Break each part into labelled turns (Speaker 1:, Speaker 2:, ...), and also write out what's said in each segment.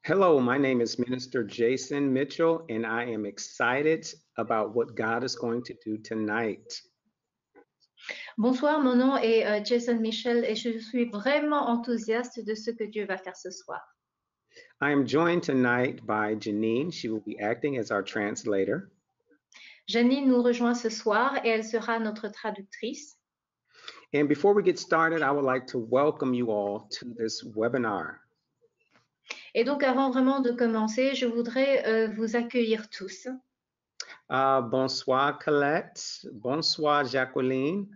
Speaker 1: Hello, my name is Minister Jason Mitchell, and I am excited about what God is going to do tonight.
Speaker 2: Bonsoir, mon nom est Jason Michel et je suis vraiment enthousiaste de ce que Dieu va faire ce soir.
Speaker 1: I am joined tonight by Janine. She will be acting as our translator.
Speaker 2: Janine nous rejoint ce soir et elle sera notre traductrice.
Speaker 1: And before we get started, I would like to welcome you all to this webinar.
Speaker 2: Et donc, avant vraiment de commencer, je voudrais vous accueillir tous.
Speaker 1: Bonsoir Colette, bonsoir Jacqueline,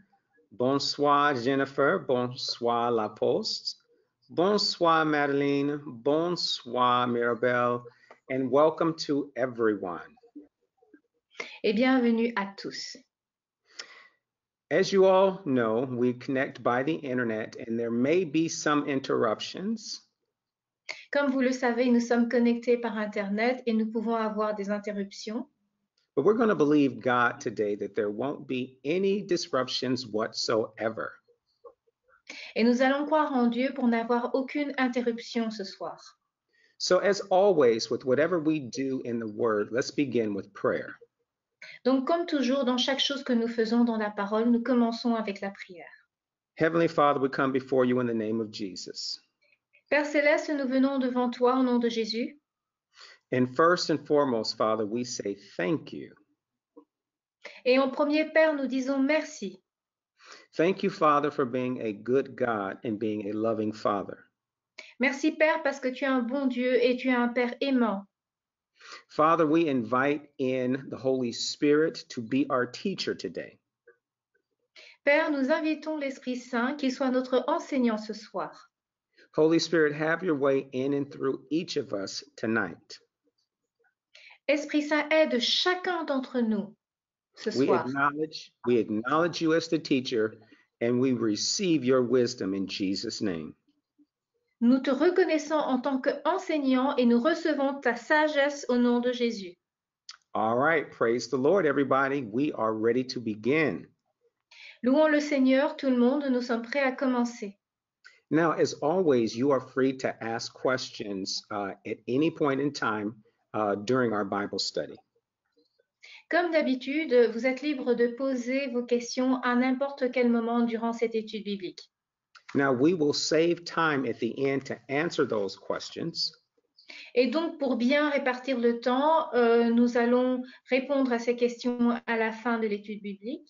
Speaker 1: bonsoir Jennifer, bonsoir La Poste, bonsoir Madeline, bonsoir Mirabelle, and welcome to everyone.
Speaker 2: Et bienvenue à tous.
Speaker 1: As you all know, we connect by the internet and there may be some interruptions.
Speaker 2: Comme vous le savez, nous sommes connectés par Internet et nous pouvons avoir des interruptions.
Speaker 1: But we're going to believe God today that there won't be any disruptions whatsoever.
Speaker 2: Et nous allons croire en Dieu pour n'avoir aucune interruption ce soir.
Speaker 1: So as always, with whatever we do in the Word, let's begin with prayer.
Speaker 2: Donc, comme toujours, dans chaque chose que nous faisons dans la parole, nous commençons avec la prière.
Speaker 1: Heavenly Father, we come before you in the name of Jesus.
Speaker 2: Père Céleste, nous venons devant toi au nom de Jésus.
Speaker 1: And first and foremost, Father, we say thank you.
Speaker 2: Et en premier, Père, nous disons merci.
Speaker 1: Thank you, Father, for being a good God and being a loving Father.
Speaker 2: Merci, Père, parce que tu es un bon Dieu et tu es un Père aimant.
Speaker 1: Father, we invite in the Holy Spirit to be our teacher today.
Speaker 2: Père, nous invitons l'Esprit Saint qu'il soit notre enseignant ce soir.
Speaker 1: Holy Spirit, have your way in and through each of us tonight.
Speaker 2: Esprit Saint, aide chacun d'entre nous ce
Speaker 1: We
Speaker 2: soir.
Speaker 1: acknowledge you as the teacher, and we receive your wisdom in Jesus' name.
Speaker 2: Nous te reconnaissons en tant qu'enseignant et nous recevons ta sagesse au nom de Jésus.
Speaker 1: All right, praise the Lord, everybody. We are ready to begin.
Speaker 2: Louons le Seigneur, tout le monde, nous sommes prêts à commencer.
Speaker 1: Now, as always, you are free to ask questions at any point in time during our Bible study.
Speaker 2: Comme d'habitude, vous êtes libre de poser vos questions à n'importe quel moment durant cette étude biblique.
Speaker 1: Now, we will save time at the end to answer those questions.
Speaker 2: Et donc, pour bien répartir le temps, nous allons répondre à ces questions à la fin de l'étude biblique.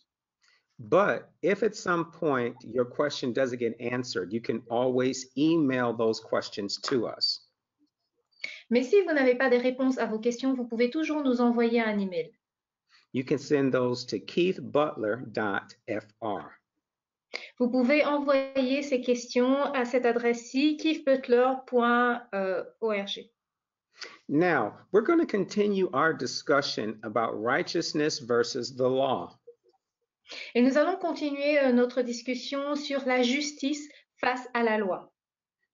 Speaker 1: But if at some point your question doesn't get answered, you can always email those questions to us.
Speaker 2: Mais si vous n'avez pas de réponse à vos questions, vous pouvez toujours nous envoyer un email.
Speaker 1: You can send those to keithbutler.fr.
Speaker 2: Vous pouvez envoyer ces questions à cette adresse-ci, keithbutler.org.
Speaker 1: Now, we're going to continue our discussion about righteousness versus the law.
Speaker 2: Et nous allons continuer notre discussion sur la justice face à la loi.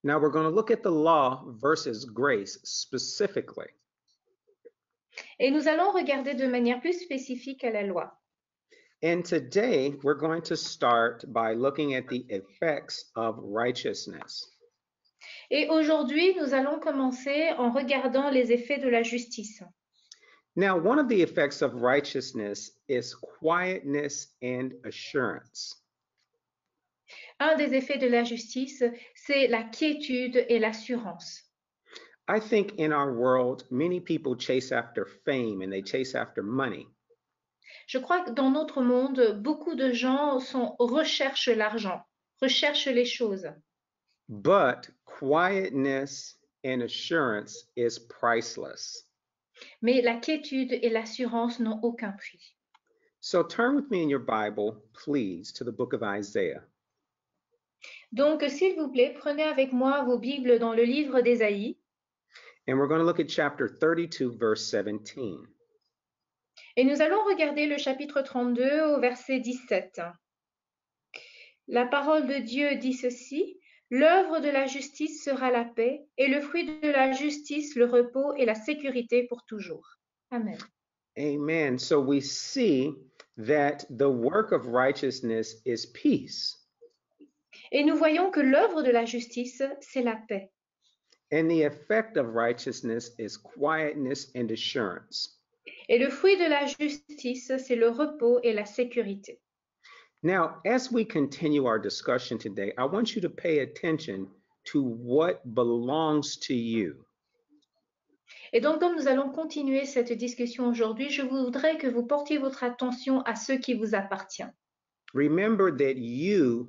Speaker 1: Now, we're going to look at the law versus grace specifically.
Speaker 2: Et nous allons regarder de manière plus spécifique à la loi.
Speaker 1: And today, we're going to start by looking at the effects of righteousness.
Speaker 2: Et aujourd'hui, nous allons commencer en regardant les effets de la justice.
Speaker 1: Now, one of the effects of righteousness is quietness and assurance.
Speaker 2: Un des effets de la justice, c'est la quiétude et l'assurance.
Speaker 1: I think in our world, many people chase after fame and they chase after money.
Speaker 2: Je crois que dans notre monde, beaucoup de gens recherchent l'argent, recherchent les choses.
Speaker 1: But quietness and assurance is priceless.
Speaker 2: Mais la quiétude et l'assurance n'ont aucun prix.
Speaker 1: So turn with me in your Bible, please, to the book of Isaiah.
Speaker 2: Donc, s'il vous plaît, prenez avec moi vos Bibles dans le livre d'Ésaïe.
Speaker 1: And we're going to look at chapter 32, verse 17.
Speaker 2: Et nous allons regarder le chapitre 32 au verset 17. La parole de Dieu dit ceci: l'œuvre de la justice sera la paix, et le fruit de la justice le repos et la sécurité pour toujours. Amen.
Speaker 1: Amen. So we see that the work of righteousness is peace.
Speaker 2: Et nous voyons que l'œuvre de la justice, c'est la paix.
Speaker 1: And the effect of righteousness is quietness and assurance.
Speaker 2: Et le fruit de la justice, c'est le repos et la sécurité.
Speaker 1: Now, as we continue our discussion today, I want you to pay attention to what belongs to you.
Speaker 2: Et donc, comme nous allons continuer cette discussion aujourd'hui, je voudrais que vous portiez votre attention à ce qui vous appartient.
Speaker 1: Remember that you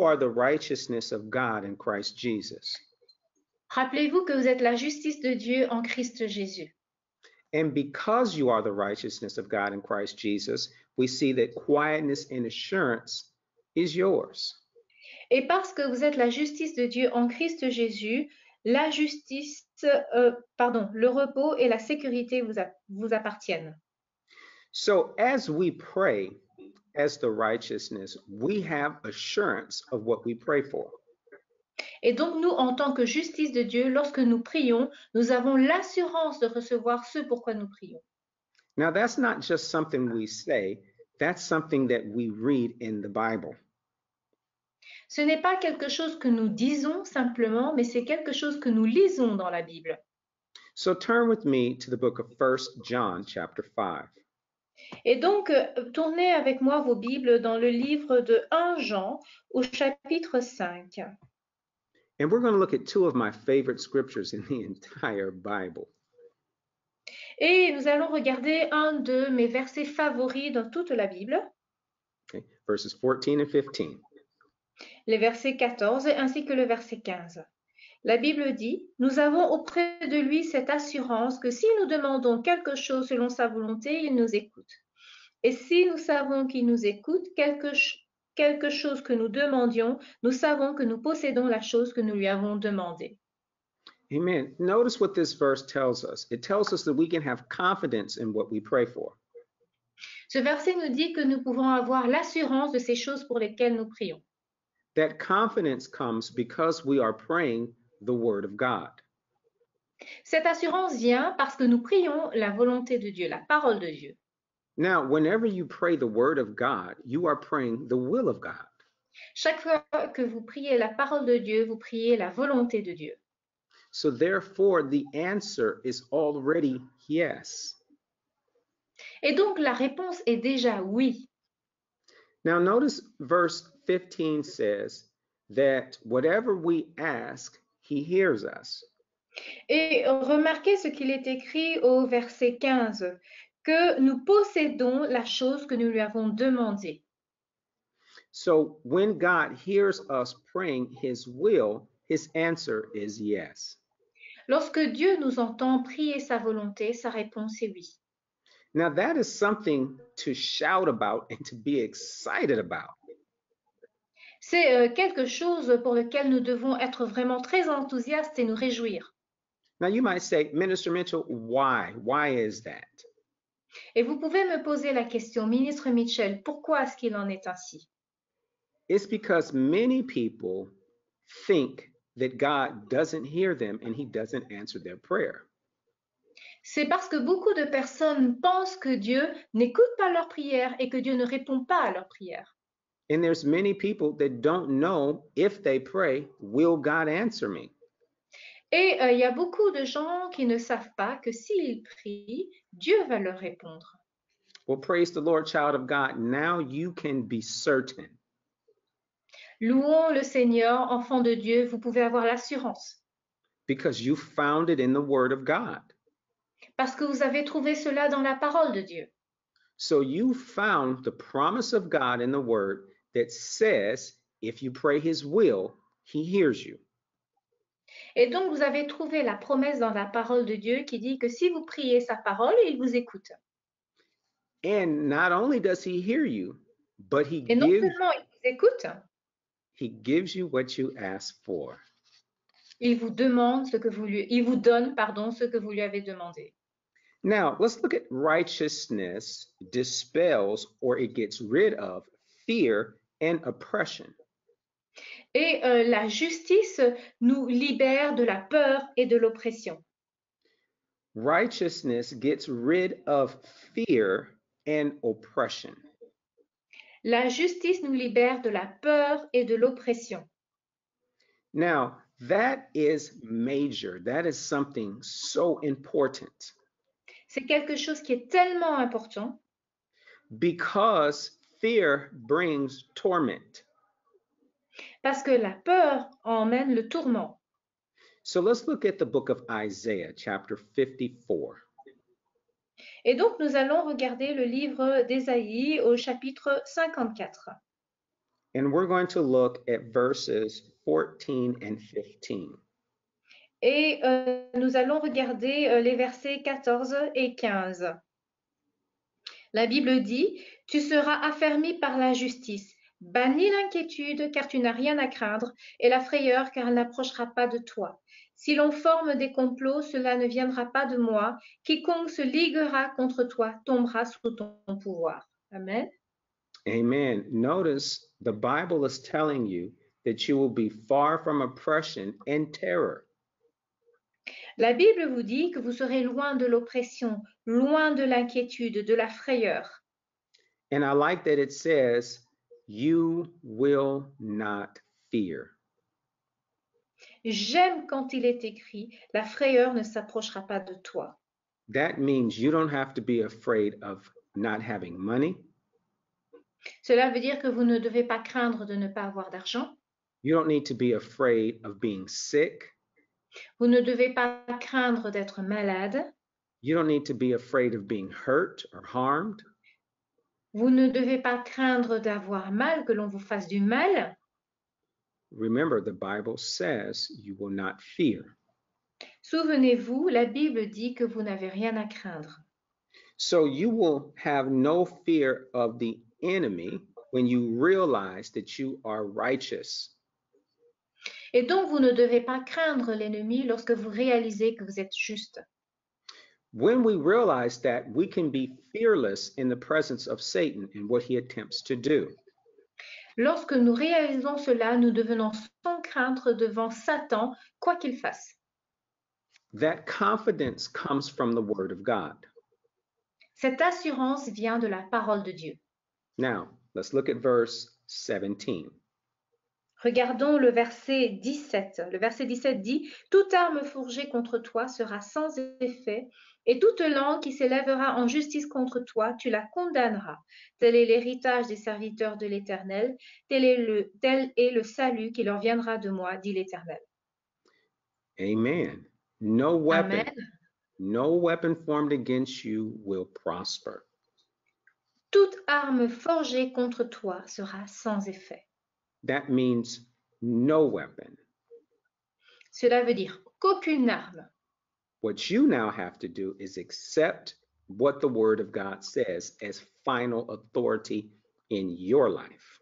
Speaker 1: are the righteousness of God in Christ Jesus.
Speaker 2: Rappelez-vous que vous êtes la justice de Dieu en Christ Jésus.
Speaker 1: And because you are the righteousness of God in Christ Jesus, we see that quietness and assurance is yours.
Speaker 2: Et parce que vous êtes la justice de Dieu en Christ Jésus, la justice, le repos et la sécurité vous appartiennent.
Speaker 1: So as we pray as the righteousness, we have assurance of what we pray for.
Speaker 2: Et donc nous, en tant que justice de Dieu, lorsque nous prions, nous avons l'assurance de recevoir ce pourquoi nous prions.
Speaker 1: Now, that's not just something we say, that's something that we read in the Bible.
Speaker 2: Ce n'est pas quelque chose que nous disons simplement, mais c'est quelque chose que nous lisons dans la Bible.
Speaker 1: So turn with me to the book of 1 John chapter 5.
Speaker 2: Et donc, tournez avec moi vos Bibles dans le livre de 1 Jean au chapitre 5.
Speaker 1: And we're going to look at two of my favorite scriptures in the entire Bible.
Speaker 2: Et nous allons regarder un de mes versets favoris dans toute la Bible,
Speaker 1: Okay, verses 14 and 15.
Speaker 2: les versets 14 ainsi que le verset 15. La Bible dit, « Nous avons auprès de lui cette assurance que si nous demandons quelque chose selon sa volonté, il nous écoute. Et si nous savons qu'il nous écoute, quelque chose que nous demandions, nous savons que nous possédons la chose que nous lui avons demandée. »
Speaker 1: Amen. Notice what this verse tells us. It tells us that we can have confidence in what we pray for.
Speaker 2: Ce verset nous dit que nous pouvons avoir l'assurance de ces choses pour lesquelles nous prions.
Speaker 1: That confidence comes because we are praying the word of God.
Speaker 2: Cette assurance vient parce que nous prions la volonté de Dieu, la parole de Dieu.
Speaker 1: Now, whenever you pray the word of God, you are praying the will of God.
Speaker 2: Chaque fois que vous priez la parole de Dieu, vous priez la volonté de Dieu.
Speaker 1: So therefore, the answer is already yes.
Speaker 2: Et donc, la réponse est déjà oui.
Speaker 1: Now, notice verse 15 says that whatever we ask, he hears us.
Speaker 2: Et remarquez ce qu'il est écrit au verset 15, que nous possédons la chose que nous lui avons demandée.
Speaker 1: So when God hears us praying his will, his answer is yes.
Speaker 2: Lorsque Dieu nous entend prier sa volonté, sa réponse est oui.
Speaker 1: Now, that is something to shout about and to be excited about.
Speaker 2: C'est quelque chose pour lequel nous devons être vraiment très enthousiastes et nous réjouir.
Speaker 1: Now, you might say, Minister Mitchell, why? Why is that?
Speaker 2: Et vous pouvez me poser la question, Ministre Mitchell, pourquoi est-ce qu'il en est ainsi?
Speaker 1: It's because many people think that God doesn't hear them and he doesn't answer their prayer.
Speaker 2: C'est parce que beaucoup de personnes pensent que Dieu n'écoute pas leurs prières et que Dieu ne répond pas à leurs prières.
Speaker 1: And there's many people that don't know if they pray, will God answer me?
Speaker 2: Et il y a beaucoup de gens qui ne savent pas que s'ils prient, Dieu va leur répondre.
Speaker 1: Well, praise the Lord, child of God. Now you can be certain.
Speaker 2: Louons le Seigneur, enfant de Dieu, vous pouvez avoir l'assurance.
Speaker 1: Because you found it in the word of God.
Speaker 2: Parce que vous avez trouvé cela dans la parole de Dieu.
Speaker 1: So you found the promise of God in the word that says, if you pray his will, he hears you.
Speaker 2: Et donc, vous avez trouvé la promesse dans la parole de Dieu qui dit que si vous priez sa parole, il vous écoute.
Speaker 1: And not only does he hear you, but
Speaker 2: Et non seulement il vous écoute,
Speaker 1: he gives you what you ask for.
Speaker 2: il vous demande ce que il vous donne, ce que vous lui avez demandé.
Speaker 1: Now, let's look at righteousness dispels or it gets rid of fear and oppression.
Speaker 2: Et la justice nous libère de la peur et de l'oppression.
Speaker 1: Righteousness gets rid of fear and oppression.
Speaker 2: La justice nous libère de la peur et de l'oppression.
Speaker 1: Now, That is major. That is something so important
Speaker 2: C'est quelque chose qui est tellement important
Speaker 1: because fear brings torment.
Speaker 2: parce que la peur emmène le tourment.
Speaker 1: So let's look at the book of Isaiah, chapter 54.
Speaker 2: Et donc, nous allons regarder le livre d'Ésaïe au chapitre 54.
Speaker 1: And we're going to look at verses 14 and 15.
Speaker 2: Et nous allons regarder les versets 14 et 15. La Bible dit, « Tu seras affermi par la justice, bannis l'inquiétude car tu n'as rien à craindre, et la frayeur car elle n'approchera pas de toi. Si l'on forme des complots, cela ne viendra pas de moi. Quiconque se liguera contre toi tombera sous ton pouvoir. » Amen.
Speaker 1: Amen. Notice the Bible is telling you that you will be far from oppression and terror.
Speaker 2: La Bible vous dit que vous serez loin de l'oppression, loin de l'inquiétude, de la frayeur.
Speaker 1: And I like that it says, you will not fear.
Speaker 2: J'aime quand il est écrit, la frayeur ne s'approchera pas de toi.
Speaker 1: That means you don't have to be afraid of not having money.
Speaker 2: Cela veut dire que vous ne devez pas craindre de ne pas avoir d'argent.
Speaker 1: You don't need to be afraid of being sick.
Speaker 2: Vous ne devez pas craindre d'être malade.
Speaker 1: You don't need to be afraid of being hurt or harmed.
Speaker 2: Vous ne devez pas craindre d'avoir mal, que l'on vous fasse du mal.
Speaker 1: Remember, the Bible says you will not fear.
Speaker 2: Souvenez-vous, la Bible dit que vous n'avez rien à craindre.
Speaker 1: So you will have no fear of the enemy when you realize that you are righteous.
Speaker 2: Et donc, vous ne devez pas craindre l'ennemi lorsque vous réalisez que vous êtes juste.
Speaker 1: When we realize that, we can be fearless in the presence of Satan and what he attempts to do.
Speaker 2: Lorsque nous réalisons cela, nous devenons sans crainte devant Satan, quoi qu'il fasse.
Speaker 1: That confidence comes from the Word of God.
Speaker 2: Cette assurance vient de la parole de Dieu.
Speaker 1: Now, let's look at verse 17.
Speaker 2: Regardons le verset 17. Le verset 17 dit, « Toute arme forgée contre toi sera sans effet, et toute langue qui s'élèvera en justice contre toi, tu la condamneras. Tel est l'héritage des serviteurs de l'Éternel, tel est le salut qui leur viendra de moi, dit l'Éternel. »
Speaker 1: Amen. No weapon,
Speaker 2: Amen.
Speaker 1: no weapon formed against you will prosper.
Speaker 2: Toute arme forgée contre toi sera sans effet.
Speaker 1: That means no weapon.
Speaker 2: Cela veut dire qu'aucune arme.
Speaker 1: What you now have to do is accept what the Word of God says as final authority in your life.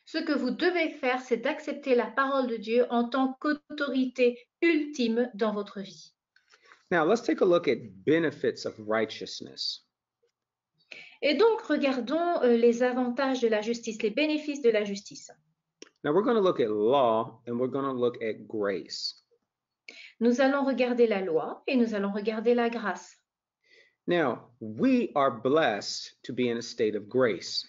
Speaker 2: Ce que vous devez faire, c'est d'accepter la parole de Dieu en tant qu'autorité ultime dans votre vie.
Speaker 1: Now, let's take a look at benefits of righteousness.
Speaker 2: Et donc, regardons les avantages de la justice, les bénéfices de la justice.
Speaker 1: Now, we're going to look at law and we're going to look at grace.
Speaker 2: Nous allons regarder la loi et nous allons regarder la grâce.
Speaker 1: Now, we are blessed to be in a state of grace.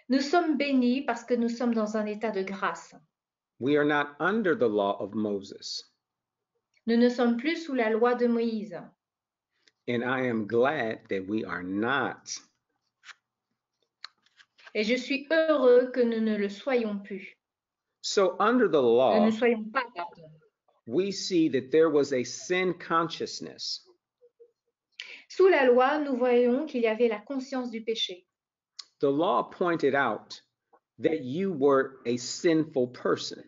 Speaker 2: Nous sommes bénis parce que nous sommes dans un état de grâce.
Speaker 1: We are not under the law of Moses.
Speaker 2: Nous ne sommes plus sous la loi de Moïse.
Speaker 1: And I am glad that we are not.
Speaker 2: Et je suis heureux que nous ne le soyons plus.
Speaker 1: So under the
Speaker 2: Nous
Speaker 1: law,
Speaker 2: ne soyons pas, pardon.
Speaker 1: we see that there was a sin consciousness.
Speaker 2: Sous la loi, nous voyons qu'il y avait la conscience du péché.
Speaker 1: The law pointed out that you were a sinful person.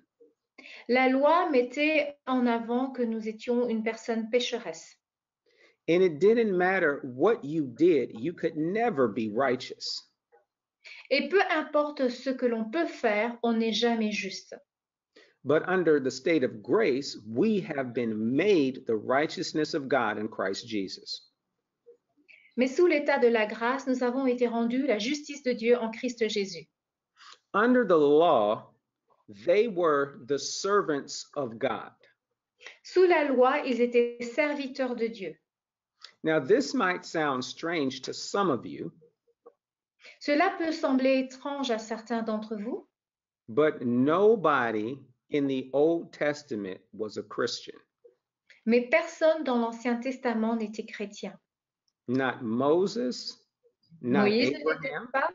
Speaker 2: La loi mettait en avant que nous étions une personne pécheresse.
Speaker 1: And it didn't matter what you did, you could never be righteous.
Speaker 2: Et peu importe ce que l'on peut faire, on n'est jamais juste.
Speaker 1: But under the state of grace, we have been made the righteousness of God in Christ Jesus.
Speaker 2: Mais sous l'état de la grâce, nous avons été rendus la justice de Dieu en Christ Jésus.
Speaker 1: Under the law, they were the servants of God.
Speaker 2: Sous la loi, ils étaient serviteurs de Dieu.
Speaker 1: Now, this might sound strange to some of you,
Speaker 2: Cela peut sembler étrange à certains d'entre vous,
Speaker 1: but nobody in the Old Testament was a Christian.
Speaker 2: Mais personne dans l'Ancien Testament n'était chrétien.
Speaker 1: Not Moses, not
Speaker 2: Moïse ne l'était
Speaker 1: Abraham,
Speaker 2: pas,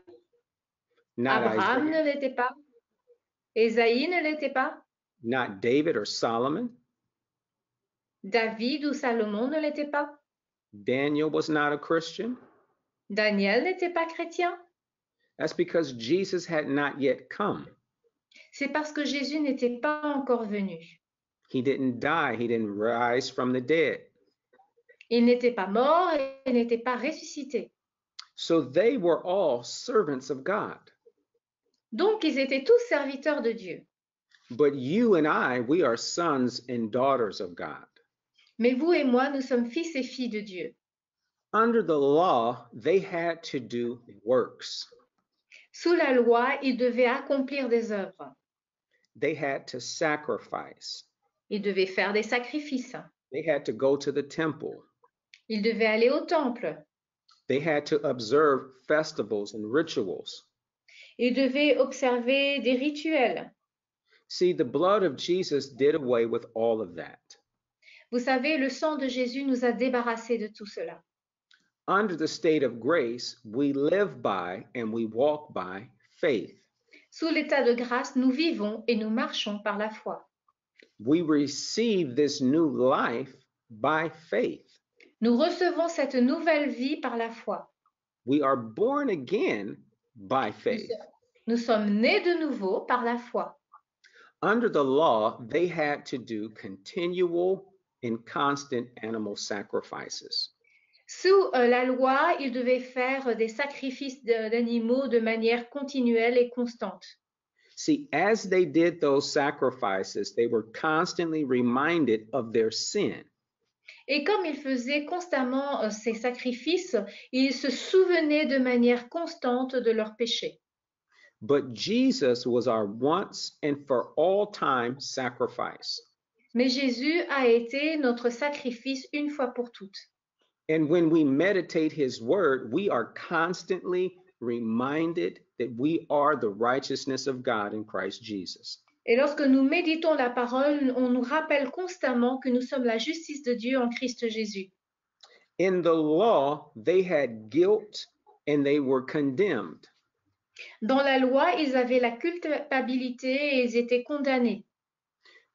Speaker 1: not
Speaker 2: Abraham
Speaker 1: Isaiah,
Speaker 2: ne l'était pas, Ésaïe ne l'était pas,
Speaker 1: not David or Solomon.
Speaker 2: David ou Salomon ne l'était pas,
Speaker 1: Daniel was not a Christian.
Speaker 2: Daniel n'était pas chrétien.
Speaker 1: That's because Jesus had not yet come.
Speaker 2: C'est parce que Jésus n'était pas encore venu.
Speaker 1: He didn't die. He didn't rise from the dead.
Speaker 2: Il n'était pas mort et n'était pas ressuscité.
Speaker 1: So they were all servants of God.
Speaker 2: Donc, ils étaient tous serviteurs de Dieu.
Speaker 1: But you and I, we are sons and daughters of God.
Speaker 2: Mais vous et moi, nous sommes fils et filles de Dieu.
Speaker 1: Under the law, they had to do works.
Speaker 2: Sous la loi, ils devaient accomplir des œuvres.
Speaker 1: They had to sacrifice.
Speaker 2: Ils devaient faire des sacrifices.
Speaker 1: They had to go to the temple.
Speaker 2: Ils devaient aller au temple.
Speaker 1: They had to observe festivals and rituals.
Speaker 2: Ils devaient observer des rituels.
Speaker 1: See, the blood of Jesus did away with all of that.
Speaker 2: Vous savez, le sang de Jésus nous a débarrassés de tout cela.
Speaker 1: Under the state of grace, we live by and we walk by faith.
Speaker 2: Sous l'état de grâce, nous vivons et nous marchons par la foi.
Speaker 1: We receive this new life by faith.
Speaker 2: Nous recevons cette nouvelle vie par la foi.
Speaker 1: We are born again by faith.
Speaker 2: Nous sommes nés de nouveau par la foi.
Speaker 1: Under the law, they had to do continual and constant animal sacrifices.
Speaker 2: Sous la loi, ils devaient faire des sacrifices d'animaux de manière continuelle et constante.
Speaker 1: See, as they did those sacrifices, they were constantly reminded of their sin.
Speaker 2: Et comme ils faisaient constamment ces sacrifices, ils se souvenaient de manière constante de leurs péchés.
Speaker 1: But Jesus was our once and for all time sacrifice.
Speaker 2: Mais Jésus a été notre sacrifice une fois pour toutes.
Speaker 1: And when we meditate his word, we are constantly reminded that we are the righteousness of God in Christ Jesus.
Speaker 2: Et lorsque nous méditons la parole, on nous rappelle constamment que nous sommes la justice de Dieu en Christ Jésus.
Speaker 1: In the law, they had guilt and they were condemned.
Speaker 2: Dans la loi, ils avaient la culpabilité et ils étaient condamnés.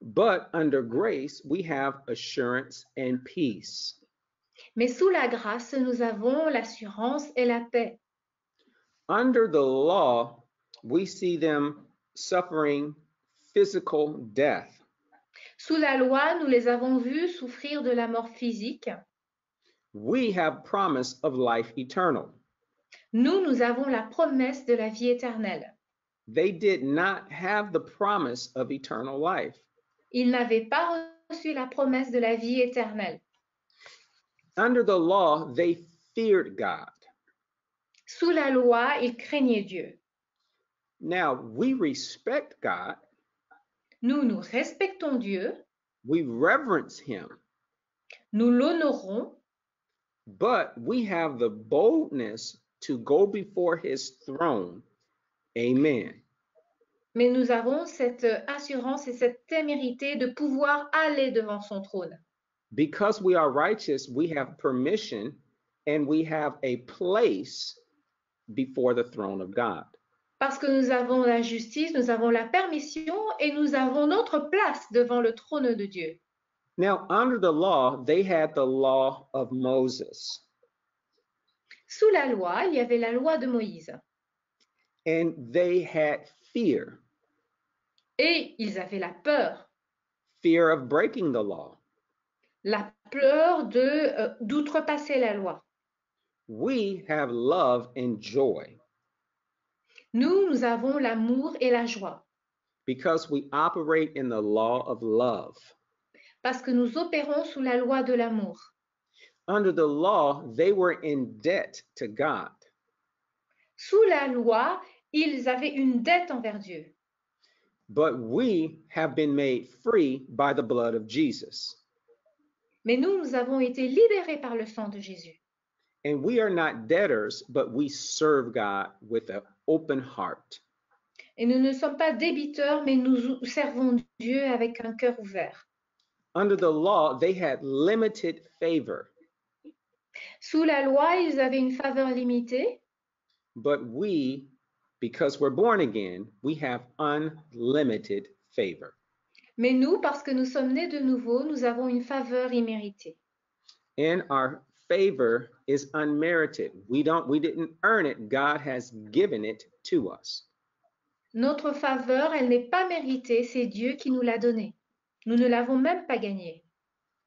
Speaker 1: But under grace, we have assurance and peace.
Speaker 2: Mais sous la grâce, nous avons l'assurance et la paix.
Speaker 1: Under the law, we see them suffering physical death.
Speaker 2: Sous la loi, nous les avons vus souffrir de la mort physique.
Speaker 1: We have promise of life eternal.
Speaker 2: Nous avons la promesse de la vie éternelle.
Speaker 1: They did not have the promise of eternal life.
Speaker 2: Ils n'avaient pas reçu la promesse de la vie éternelle.
Speaker 1: Under the law, they feared God.
Speaker 2: Sous la loi, ils craignaient Dieu.
Speaker 1: Now, we respect God.
Speaker 2: Nous respectons Dieu.
Speaker 1: We reverence him.
Speaker 2: Nous l'honorons.
Speaker 1: But we have the boldness to go before his throne. Amen.
Speaker 2: Mais nous avons cette assurance et cette témérité de pouvoir aller devant son trône.
Speaker 1: Because we are righteous, we have permission and we have a place before the throne of God.
Speaker 2: Parce que nous avons la justice, nous avons la permission et nous avons notre place devant le trône de Dieu.
Speaker 1: Now, under the law, they had the law of Moses.
Speaker 2: Sous la loi, il y avait la loi de Moïse.
Speaker 1: And they had fear.
Speaker 2: Et ils avaient la peur.
Speaker 1: Fear of breaking the law.
Speaker 2: La peur d'outrepasser la loi.
Speaker 1: We have love and joy.
Speaker 2: Nous avons l'amour et la joie.
Speaker 1: Because we operate in the law of love.
Speaker 2: Parce que nous opérons sous la loi de l'amour.
Speaker 1: Under the law, they were in debt to God.
Speaker 2: Sous la loi, ils avaient une dette envers Dieu.
Speaker 1: But we have been made free by the blood of Jesus.
Speaker 2: Mais nous avons été libérés par le sang de Jésus.
Speaker 1: And we are not debtors, but we serve God with an open heart.
Speaker 2: Et nous ne sommes pas débiteurs, mais nous servons Dieu avec un cœur ouvert.
Speaker 1: Under the law, they had limited favor,
Speaker 2: Sous la loi, ils avaient une faveur limitée,
Speaker 1: but we, because we're born again, we have unlimited favor.
Speaker 2: mais nous, parce que nous sommes nés de nouveau, nous avons une faveur imméritée.
Speaker 1: And our favor is unmerited. We didn't earn it. God has given it to us.
Speaker 2: Notre faveur, elle n'est pas méritée, c'est Dieu qui nous l'a donnée. Nous ne l'avons même pas gagnée.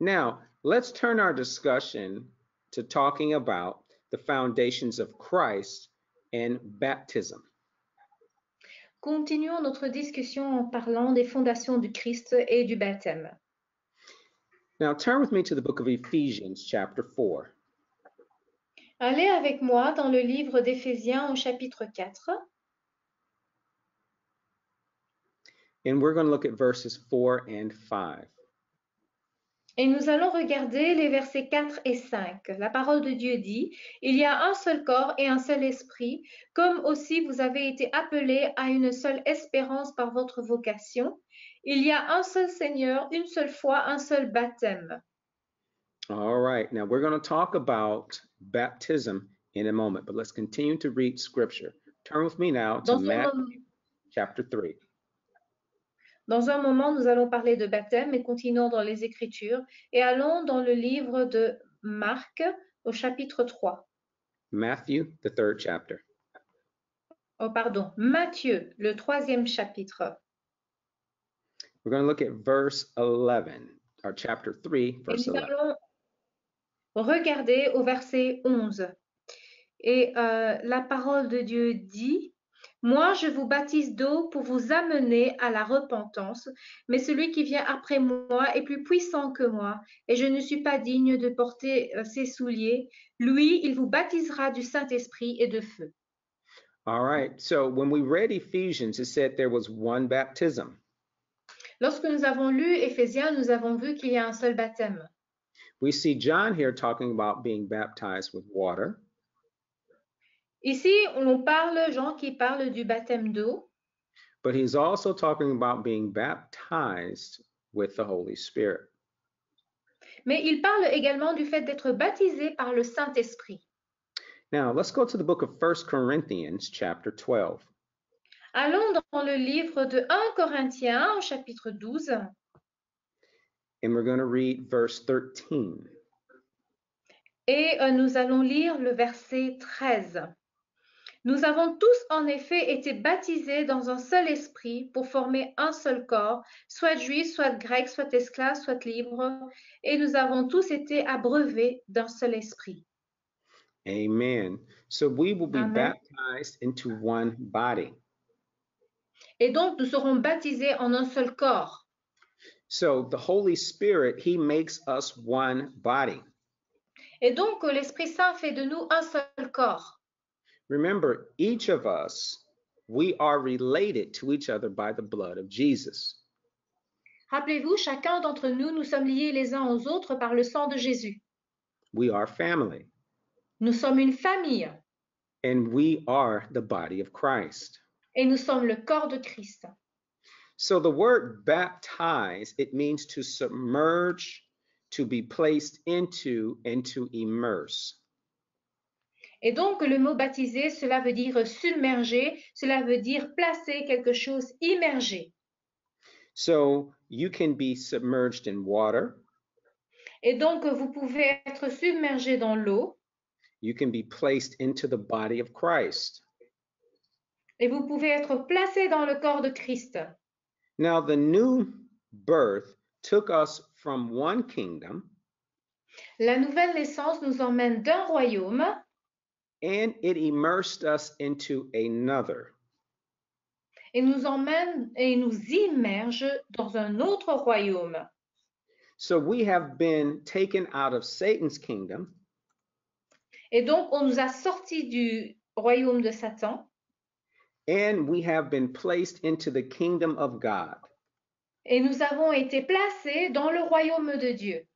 Speaker 1: Now, let's turn our discussion to talking about the foundations of Christ and baptism.
Speaker 2: Continuons notre discussion en parlant des fondations du Christ et du baptême.
Speaker 1: Now, turn with me to the book of Ephesians, chapter 4.
Speaker 2: Allez avec moi dans le livre d'Éphésiens au chapitre 4.
Speaker 1: And we're going to look at verses 4 and 5.
Speaker 2: Et nous allons regarder les versets 4 et 5. La parole de Dieu dit, « Il y a un seul corps et un seul esprit, comme aussi vous avez été appelés à une seule espérance par votre vocation. Il y a un seul Seigneur, une seule foi, un seul baptême. »
Speaker 1: All right, now we're going to talk about baptism in a moment, but let's continue to read scripture. Turn with me now to Matthew chapter 3.
Speaker 2: Dans un moment, nous allons parler de baptême et continuons dans les Écritures et allons dans le livre de Marc au chapitre 3.
Speaker 1: Matthew, the third chapter.
Speaker 2: Oh, pardon, Matthieu, le 3e chapitre.
Speaker 1: We're going to look at verse 11, or chapter 3, verse
Speaker 2: Et nous
Speaker 1: 11.
Speaker 2: allons regarder au verset 11. Et la parole de Dieu dit, « Moi, je vous baptise d'eau pour vous amener à la repentance, mais celui qui vient après moi est plus puissant que moi, et je ne suis pas digne de porter ses souliers. Lui, il vous baptisera du Saint-Esprit et de feu. »
Speaker 1: All right, so when we read Ephesians, it said there was one baptism.
Speaker 2: Lorsque nous avons lu Éphésiens, nous avons vu qu'il y a un seul baptême.
Speaker 1: We see John here talking about being baptized with water.
Speaker 2: Ici, on parle, Jean qui parle du baptême d'eau,
Speaker 1: But he's also talking about being baptized with the Holy Spirit.
Speaker 2: mais il parle également du fait d'être baptisé par le Saint-Esprit.
Speaker 1: Now, let's go to the book of 1 Corinthians, chapter 12.
Speaker 2: Allons dans le livre de 1 Corinthiens, au chapitre 12,
Speaker 1: And we're going to read verse 13.
Speaker 2: et nous allons lire le verset 13. Nous avons tous en effet été baptisés dans un seul esprit pour former un seul corps, soit juif, soit grec, soit esclave, soit libre, et nous avons tous été abreuvés d'un seul esprit.
Speaker 1: Amen. So we will be
Speaker 2: Amen.
Speaker 1: baptized into one body.
Speaker 2: Et donc, nous serons baptisés en un seul corps.
Speaker 1: So the Holy Spirit, he makes us one body.
Speaker 2: Et donc, l'Esprit Saint fait de nous un seul corps.
Speaker 1: Remember, each of us, we are related to each other by the blood of Jesus.
Speaker 2: Rappelez-vous, chacun d'entre nous, nous sommes liés les uns aux autres par le sang de Jésus.
Speaker 1: We are family,
Speaker 2: Nous sommes une famille
Speaker 1: and we are the body of Christ.
Speaker 2: et nous sommes le corps de Christ.
Speaker 1: So the word baptize, it means to submerge, to be placed into, and to immerse.
Speaker 2: Et donc, le mot baptiser, cela veut dire submerger, cela veut dire placer quelque chose immergé.
Speaker 1: So you can be submerged in water.
Speaker 2: Et donc, vous pouvez être submergé dans l'eau
Speaker 1: You can be placed into the body of Christ.
Speaker 2: et vous pouvez être placé dans le corps de Christ.
Speaker 1: Now, the new birth took us from one kingdom
Speaker 2: La nouvelle naissance nous emmène d'un royaume
Speaker 1: and it immersed us into another.
Speaker 2: et nous emmène et nous immerge dans un autre royaume.
Speaker 1: So we have been taken out of Satan's kingdom
Speaker 2: Et donc, on nous a sortis du royaume de Satan
Speaker 1: and we have been placed into the kingdom of God.
Speaker 2: et nous avons été placés dans le royaume de Dieu.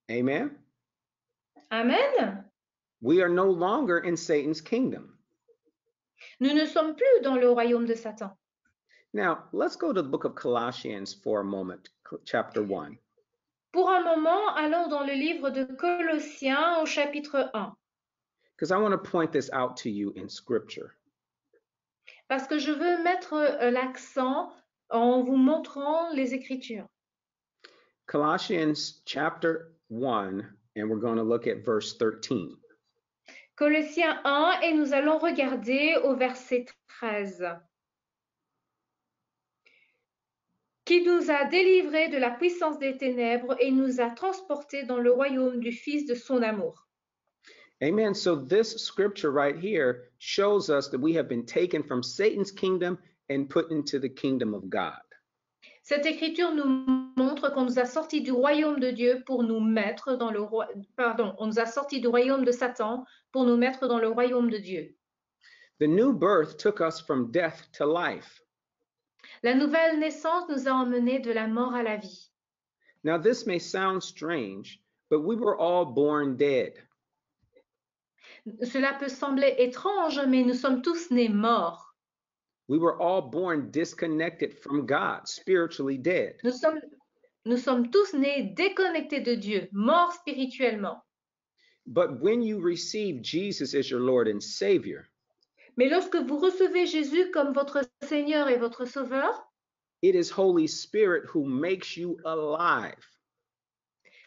Speaker 1: Amen.
Speaker 2: Amen.
Speaker 1: We are no longer in Satan's kingdom.
Speaker 2: Nous ne sommes plus dans le royaume de Satan.
Speaker 1: Now, let's go to the book of Colossians for a moment, chapter 1.
Speaker 2: Pour un moment, allons dans le livre de Colossiens au chapitre 1,
Speaker 1: Because I want to point this out to you in scripture.
Speaker 2: parce que je veux mettre l'accent en vous montrant les Écritures.
Speaker 1: Colossians chapter 1, and we're going to look at verse 13.
Speaker 2: Colossiens 1, et nous allons regarder au verset 13. Qui nous a délivrés de la puissance des ténèbres et nous a transportés dans le royaume du Fils de son amour.
Speaker 1: Amen. So this scripture right here shows us that we have been taken from Satan's kingdom and put into the kingdom of God.
Speaker 2: Cette écriture nous montre qu'on nous a sortis du royaume de Dieu pour nous mettre dans le on nous a sortis du royaume de Satan pour nous mettre dans le royaume de Dieu.
Speaker 1: The new birth took us from death to life.
Speaker 2: La nouvelle naissance nous a emmenés de la mort à la vie.
Speaker 1: Now this may sound strange, but we were all born dead.
Speaker 2: Cela peut sembler étrange, mais nous sommes tous nés morts.
Speaker 1: We were all born disconnected from God, spiritually dead.
Speaker 2: Nous sommes tous nés déconnectés de Dieu, morts spirituellement.
Speaker 1: But when you receive Jesus as your Lord and Savior,
Speaker 2: mais lorsque vous recevez Jésus comme votre Seigneur et votre Sauveur,
Speaker 1: it is Holy Spirit who makes you alive.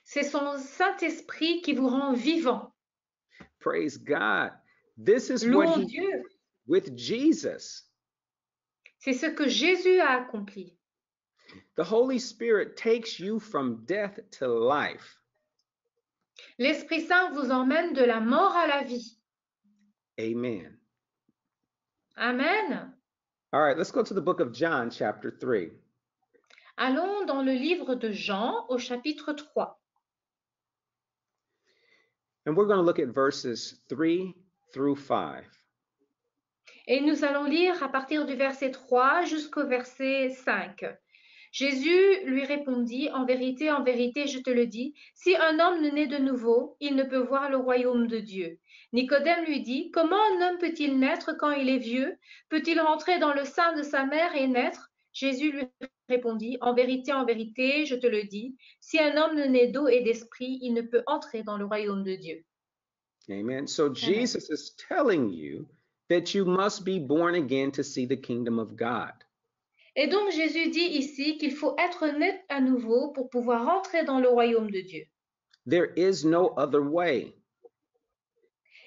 Speaker 2: C'est son Saint-Esprit qui vous rend vivant.
Speaker 1: Praise God. This is
Speaker 2: Louons
Speaker 1: what he
Speaker 2: Dieu.
Speaker 1: with Jesus.
Speaker 2: C'est ce que Jésus a accompli.
Speaker 1: The Holy Spirit takes you from death to life.
Speaker 2: L'Esprit Saint vous emmène de la mort à la vie.
Speaker 1: Amen.
Speaker 2: Amen.
Speaker 1: All right, let's go to the book of John, chapter 3.
Speaker 2: Allons dans le livre de Jean au chapitre 3.
Speaker 1: And we're going to look at verses 3 through 5.
Speaker 2: Et nous allons lire à partir du verset 3 jusqu'au verset 5. Jésus lui répondit, en vérité, je te le dis, si un homme ne naît de nouveau, il ne peut voir le royaume de Dieu. Nicodème lui dit, comment un homme peut-il naître quand il est vieux? Peut-il rentrer dans le sein de sa mère et naître? Jésus lui répondit, en vérité, je te le dis, si un homme ne naît d'eau et d'esprit, il ne peut entrer dans le royaume de Dieu.
Speaker 1: Amen. So Jesus is telling you that you must be born again to see the kingdom of God.
Speaker 2: Et donc Jésus dit ici qu'il faut être né à nouveau pour pouvoir entrer dans le royaume de Dieu.
Speaker 1: There is no other way.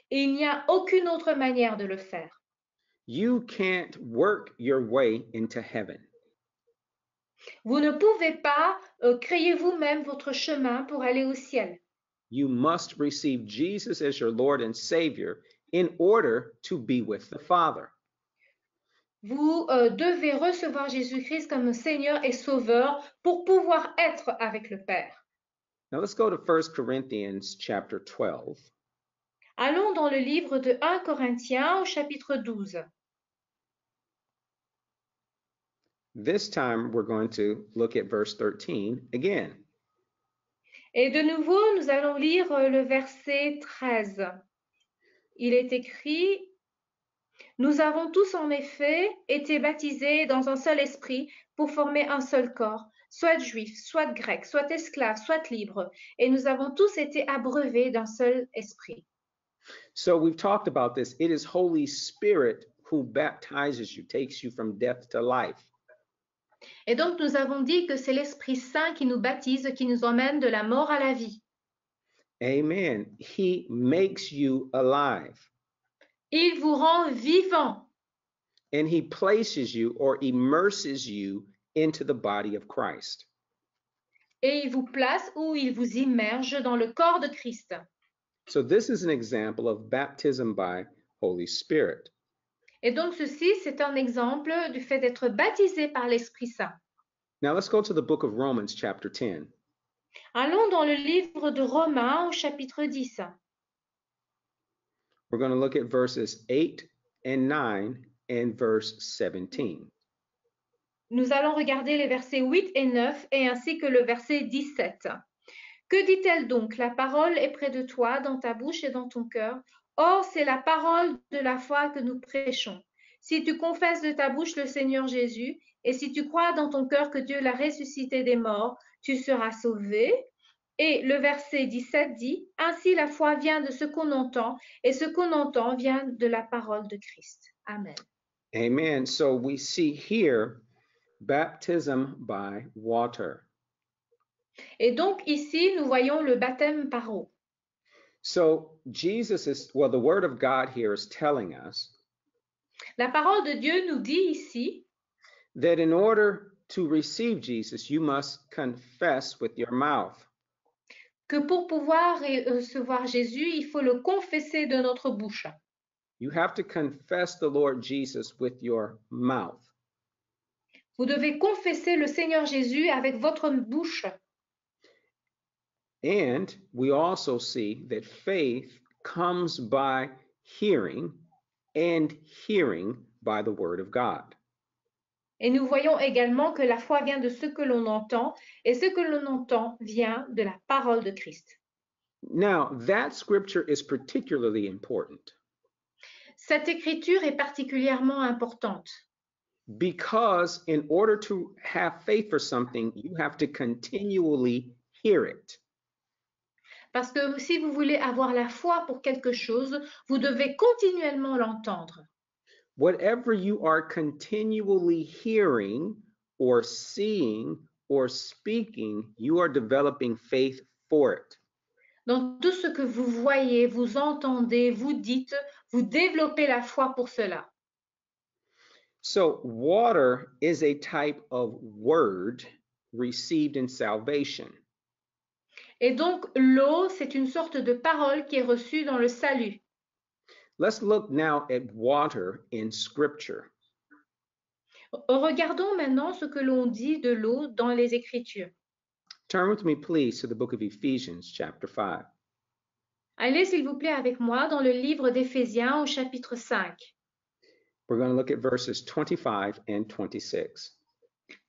Speaker 2: Et il n'y a aucune autre manière de le faire.
Speaker 1: You can't work your way into heaven.
Speaker 2: Vous ne pouvez pas créer vous-même votre chemin pour aller au ciel.
Speaker 1: You must receive Jesus as your Lord and Savior in order to be with the Father.
Speaker 2: Vous devez recevoir Jésus-Christ comme Seigneur et Sauveur pour pouvoir être avec le Père.
Speaker 1: Now let's go to 1 Corinthians chapter 12.
Speaker 2: Allons dans le livre de 1 Corinthiens au chapitre 12.
Speaker 1: This time we're going to look at verse 13 again.
Speaker 2: Et de nouveau, nous allons lire le verset 13. Il est écrit, « Nous avons tous en effet été baptisés dans un seul esprit pour former un seul corps, soit juif, soit grec, soit esclave, soit libre, et nous avons tous été abreuvés d'un seul esprit. »
Speaker 1: So we've talked about this. It is Holy Spirit who baptizes you, takes you from death to life.
Speaker 2: Et donc, nous avons dit que c'est l'Esprit Saint qui nous baptise, qui nous emmène de la mort à la vie.
Speaker 1: Amen. He makes you alive.
Speaker 2: Il vous rend vivant.
Speaker 1: And he places you or immerses you into the body of Christ.
Speaker 2: Et il vous place ou il vous immerge dans le corps de Christ.
Speaker 1: So this is an example of baptism by Holy Spirit.
Speaker 2: Et donc ceci, c'est un exemple du fait d'être baptisé par l'Esprit Saint.
Speaker 1: Now let's go to the book of Romans chapter 10.
Speaker 2: Allons dans le livre de Romains au chapitre 10.
Speaker 1: We're going to look at verses 8 and 9 and verse 17.
Speaker 2: Nous allons regarder les versets 8 et 9 et ainsi que le verset 17. Que dit-elle donc? La parole est près de toi, dans ta bouche et dans ton cœur. Or, c'est la parole de la foi que nous prêchons. Si tu confesses de ta bouche le Seigneur Jésus, et si tu crois dans ton cœur que Dieu l'a ressuscité des morts, tu seras sauvé. Et le verset 17 dit, ainsi la foi vient de ce qu'on entend, et ce qu'on entend vient de la parole de Christ. Amen.
Speaker 1: Amen. So we see here baptism by water.
Speaker 2: Et donc ici, nous voyons le baptême par eau.
Speaker 1: So Jesus is, well, the word of God here is telling us
Speaker 2: La parole de Dieu nous dit ici
Speaker 1: that in order to receive Jesus, you must confess with your mouth.
Speaker 2: que pour pouvoir recevoir Jésus, il faut le confesser de notre bouche.
Speaker 1: You have to confess the Lord Jesus with your mouth.
Speaker 2: Vous devez confesser le Seigneur Jésus avec votre bouche.
Speaker 1: And we also see that faith comes by hearing, and hearing by the word of God.
Speaker 2: Et nous voyons également que la foi vient de ce que l'on entend, et ce que l'on entend vient de la parole de Christ.
Speaker 1: Now, that scripture is particularly important
Speaker 2: Cette écriture est particulièrement importante
Speaker 1: because in order to have faith for something, you have to continually hear it.
Speaker 2: parce que si vous voulez avoir la foi pour quelque chose, vous devez continuellement l'entendre.
Speaker 1: Whatever you are continually hearing or seeing or speaking, you are developing faith for it.
Speaker 2: Dans tout ce que vous voyez, vous entendez, vous dites, vous développez la foi pour cela.
Speaker 1: So, water is a type of word received in salvation.
Speaker 2: Et donc, l'eau, c'est une sorte de parole qui est reçue dans le salut.
Speaker 1: Let's look now at water in scripture.
Speaker 2: Regardons maintenant ce que l'on dit de l'eau dans les Écritures.
Speaker 1: Turn with me, please, to the book of Ephesians, chapter 5.
Speaker 2: Allez, s'il vous plaît, avec moi dans le livre d'Éphésiens au chapitre 5.
Speaker 1: We're going to look at verses 25 and 26.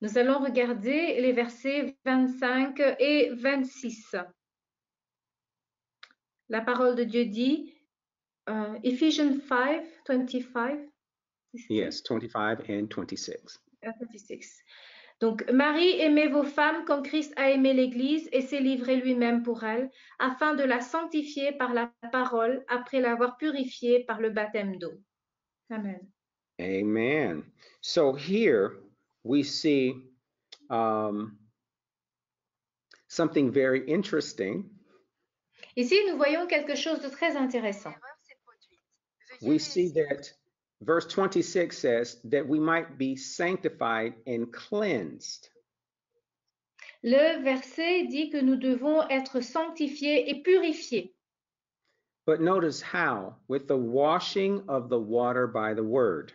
Speaker 2: Nous allons regarder les versets 25 et 26. La parole de Dieu dit, Ephesians 5, 25.
Speaker 1: Yes, 25 and 26.
Speaker 2: 26. Donc, Marie, aimez vos femmes comme Christ a aimé l'Église et s'est livré lui-même pour elle, afin de la sanctifier par la parole, après l'avoir purifiée par le baptême d'eau. Amen.
Speaker 1: Amen. So here we see something very interesting.
Speaker 2: Ici, nous voyons quelque chose de très intéressant.
Speaker 1: We see that verse 26 says that we might be sanctified and cleansed.
Speaker 2: Le verset dit que nous devons être sanctifiés et purifiés.
Speaker 1: But notice how, with the washing of the water by the word.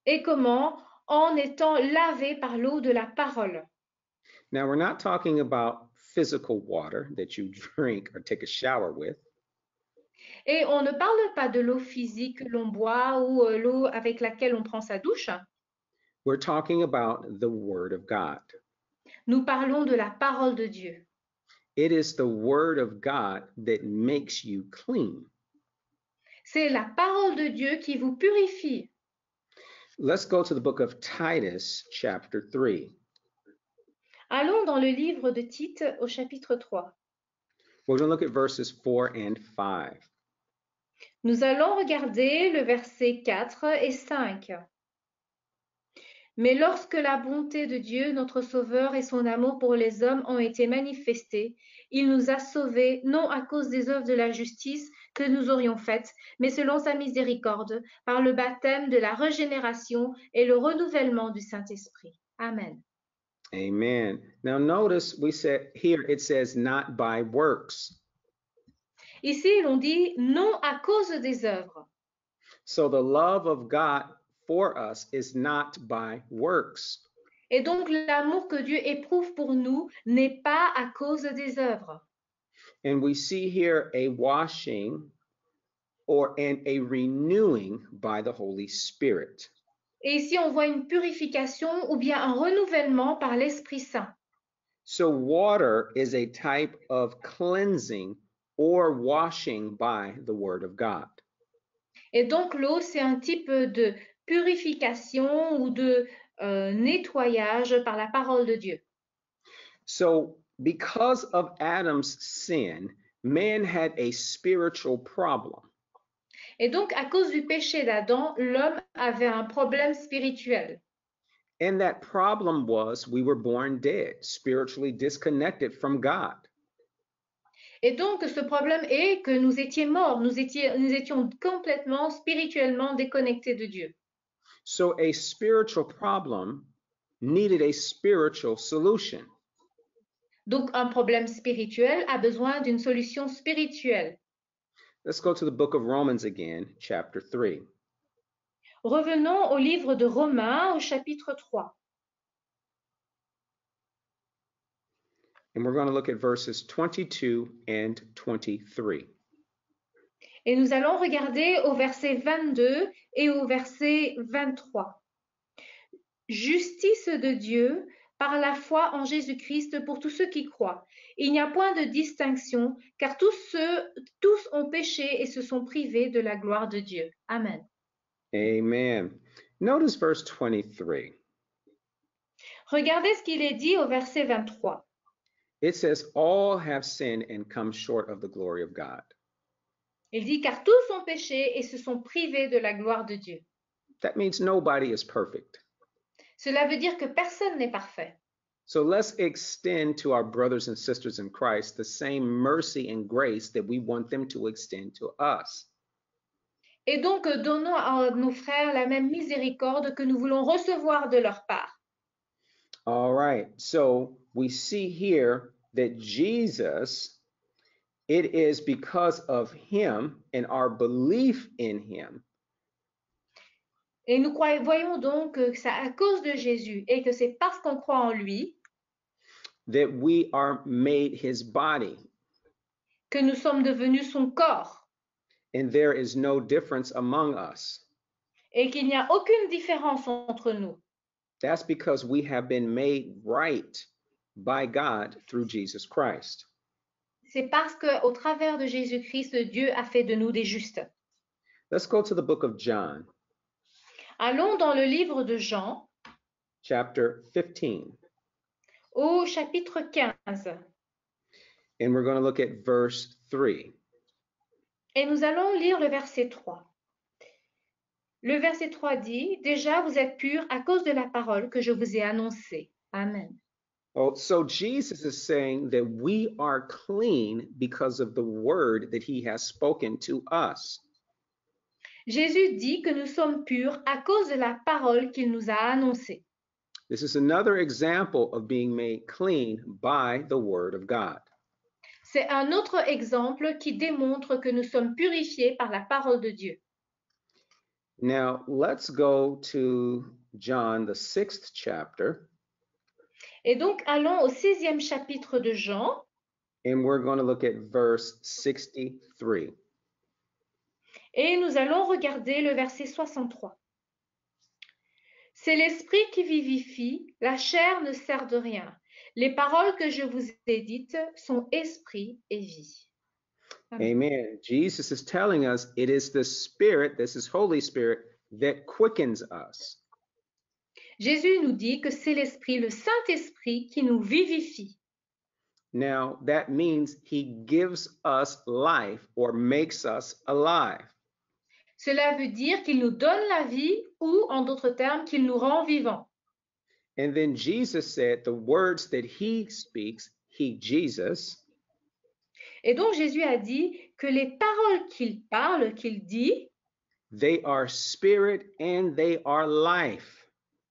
Speaker 2: Et comment? En étant lavés par l'eau de la parole.
Speaker 1: Now, we're not talking about physical water that you drink or take a shower with.
Speaker 2: Et on ne parle pas de l'eau physique que l'on boit ou l'eau avec laquelle on prend sa douche.
Speaker 1: We're talking about the word of God.
Speaker 2: Nous parlons de la parole de Dieu.
Speaker 1: It is the word of God that makes you clean.
Speaker 2: C'est la parole de Dieu qui vous purifie.
Speaker 1: Let's go to the book of Titus, chapter 3.
Speaker 2: Allons dans le livre de Tite au chapitre 3.
Speaker 1: We're going to look at verses 4 and 5.
Speaker 2: Nous allons regarder le verset 4 et 5. Mais lorsque la bonté de Dieu, notre Sauveur, et son amour pour les hommes ont été manifestés, il nous a sauvés, non à cause des œuvres de la justice que nous aurions faites, mais selon sa miséricorde, par le baptême de la régénération et le renouvellement du Saint-Esprit. Amen.
Speaker 1: Amen. Now notice we said here it says not by works.
Speaker 2: Ici, l'on dit non à cause des œuvres.
Speaker 1: So the love of God for us is not by works.
Speaker 2: Et donc, l'amour que Dieu éprouve pour nous n'est pas à cause des œuvres.
Speaker 1: And we see here a washing and a renewing by the Holy Spirit.
Speaker 2: Et ici, on voit une purification ou bien un renouvellement par l'Esprit Saint.
Speaker 1: So water is a type of cleansing or washing by the word of God.
Speaker 2: Et donc, l'eau, c'est un type de purification ou de nettoyage par la parole de Dieu.
Speaker 1: So, because of Adam's sin, man had a spiritual problem.
Speaker 2: Et donc, à cause du péché d'Adam, l'homme avait un problème spirituel.
Speaker 1: And that problem was we were born dead, spiritually disconnected from God.
Speaker 2: Et donc, ce problème est que nous étions morts, nous étions complètement spirituellement déconnectés de Dieu.
Speaker 1: So a spiritual problem needed a spiritual solution.
Speaker 2: Donc, un problème spirituel a besoin d'une solution spirituelle.
Speaker 1: Let's go to the book of Romans again, chapter 3.
Speaker 2: Revenons au livre de Romains, au chapitre 3.
Speaker 1: And we're going to look at verses 22 and 23.
Speaker 2: Et nous allons regarder au verset 22 et au verset 23. Justice de Dieu par la foi en Jésus-Christ pour tous ceux qui croient. Il n'y a point de distinction, car tous ont péché et se sont privés de la gloire de Dieu. Amen.
Speaker 1: Amen. Notice verse 23.
Speaker 2: Regardez ce qu'il est dit au verset 23.
Speaker 1: It says, all have sinned and come short of the glory of God.
Speaker 2: Il dit, car tous ont péché et se sont privés de la gloire de Dieu.
Speaker 1: That means nobody is perfect.
Speaker 2: Cela veut dire que personne n'est parfait.
Speaker 1: So let's extend to our brothers and sisters in Christ the same mercy and grace that we want them to extend to us.
Speaker 2: Et donc, donnons à nos frères la même miséricorde que nous voulons recevoir de leur part.
Speaker 1: All right, so we see here that Jesus, it is because of him and our belief in him.
Speaker 2: Et nous voyons donc que c'est à cause de Jésus et que c'est parce qu'on croit en lui
Speaker 1: that we are made his body.
Speaker 2: Que nous sommes devenus son corps.
Speaker 1: And there is no difference among us.
Speaker 2: Et qu'il n'y a aucune différence entre nous.
Speaker 1: That's because we have been made right by God through Jesus Christ.
Speaker 2: C'est parce qu'au travers de Jésus-Christ, Dieu a fait de nous des justes.
Speaker 1: Let's go to the book of John.
Speaker 2: Allons dans le livre de Jean.
Speaker 1: Chapter 15.
Speaker 2: Au chapitre 15.
Speaker 1: And we're going to look at verse 3.
Speaker 2: Et nous allons lire le verset 3. Le verset 3 dit, « Déjà vous êtes purs à cause de la parole que je vous ai annoncée. » Amen.
Speaker 1: Oh, so Jesus is saying that we are clean because of the word that he has spoken to us.
Speaker 2: Jésus dit que nous sommes purs à cause de la parole qu'il nous a annoncée.
Speaker 1: This is another example of being made clean by the word of God.
Speaker 2: C'est un autre exemple qui démontre que nous sommes purifiés par la parole de Dieu.
Speaker 1: Now, let's go to John, the 6th chapter.
Speaker 2: Et donc, allons au 6e chapitre de Jean.
Speaker 1: And we're going to look at verse 63.
Speaker 2: Et nous allons regarder le verset 63. C'est l'esprit qui vivifie, la chair ne sert de rien. Les paroles que je vous ai dites sont esprit et vie.
Speaker 1: Amen. Jesus is telling us it is the Spirit, this is Holy Spirit, that quickens us.
Speaker 2: Jésus nous dit que c'est l'esprit, le Saint-Esprit qui nous vivifie.
Speaker 1: Now, that means he gives us life or makes us alive.
Speaker 2: Cela veut dire qu'il nous donne la vie ou, en d'autres termes, qu'il nous rend vivants.
Speaker 1: And then Jesus said the words that he speaks, he, Jesus,
Speaker 2: et donc Jésus a dit que les paroles qu'il parle, qu'il dit,
Speaker 1: they are spirit and they are life.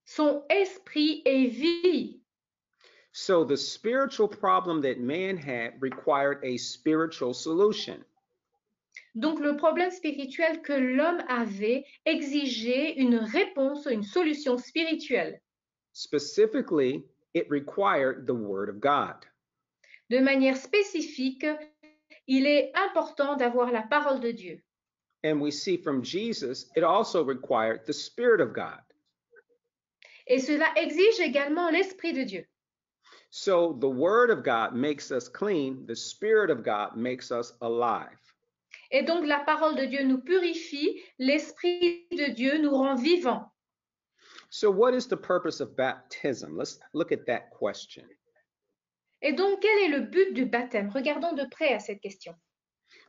Speaker 2: Sont esprit et vie.
Speaker 1: So the spiritual problem that man had required a spiritual solution.
Speaker 2: Donc le problème spirituel que l'homme avait exigeait une réponse, une solution spirituelle.
Speaker 1: Specifically, it required the word of God.
Speaker 2: De manière spécifique, il est important d'avoir la parole de Dieu.
Speaker 1: And we see from Jesus, it also required the Spirit of God.
Speaker 2: Et cela exige également l'Esprit de Dieu.
Speaker 1: So the Word of God makes us clean, the Spirit of God makes us alive.
Speaker 2: Et donc la parole de Dieu nous purifie, l'Esprit de Dieu nous rend vivants.
Speaker 1: So, what is the purpose of baptism? Let's look at that question.
Speaker 2: Et donc quel est le but du baptême? Regardons de près à cette question.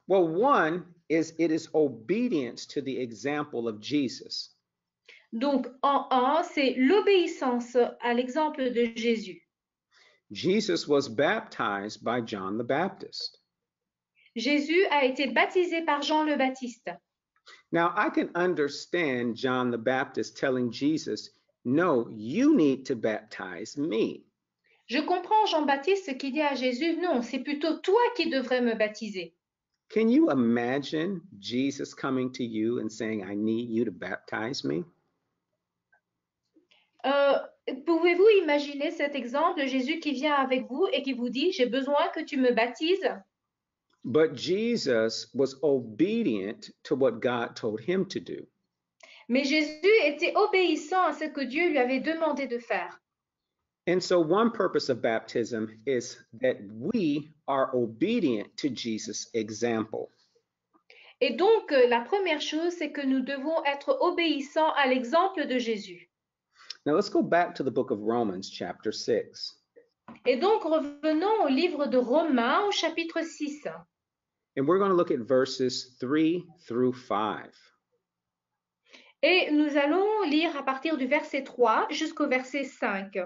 Speaker 1: Well, one is it is obedience to the example of Jesus.
Speaker 2: Donc en un, c'est l'obéissance à l'exemple de Jésus.
Speaker 1: Jesus was baptized by John the Baptist.
Speaker 2: Jésus a été baptisé par Jean le Baptiste.
Speaker 1: Now, I can understand John the Baptist telling Jesus, no, you need to baptize me.
Speaker 2: Je comprends Jean-Baptiste qui dit à Jésus, non, c'est plutôt toi qui devrais me baptiser.
Speaker 1: Can you imagine Jesus coming to you and saying, I need you to baptize me?
Speaker 2: Pouvez-vous imaginer cet exemple, Jésus qui vient avec vous et qui vous dit, j'ai besoin que tu me baptises?
Speaker 1: But Jesus was obedient to what God told him to do.
Speaker 2: Mais Jésus était obéissant à ce que Dieu lui avait demandé de faire.
Speaker 1: And so, one purpose of baptism is that we are obedient to Jesus' example.
Speaker 2: Et donc, la première chose, c'est que nous devons être obéissants à l'exemple de Jésus.
Speaker 1: Now, let's go back to the book of Romans, chapter 6.
Speaker 2: Et donc, revenons au livre de Romains, au chapitre 6.
Speaker 1: And we're going to look at verses 3 through 5.
Speaker 2: Et nous allons lire à partir du verset 3 jusqu'au verset 5.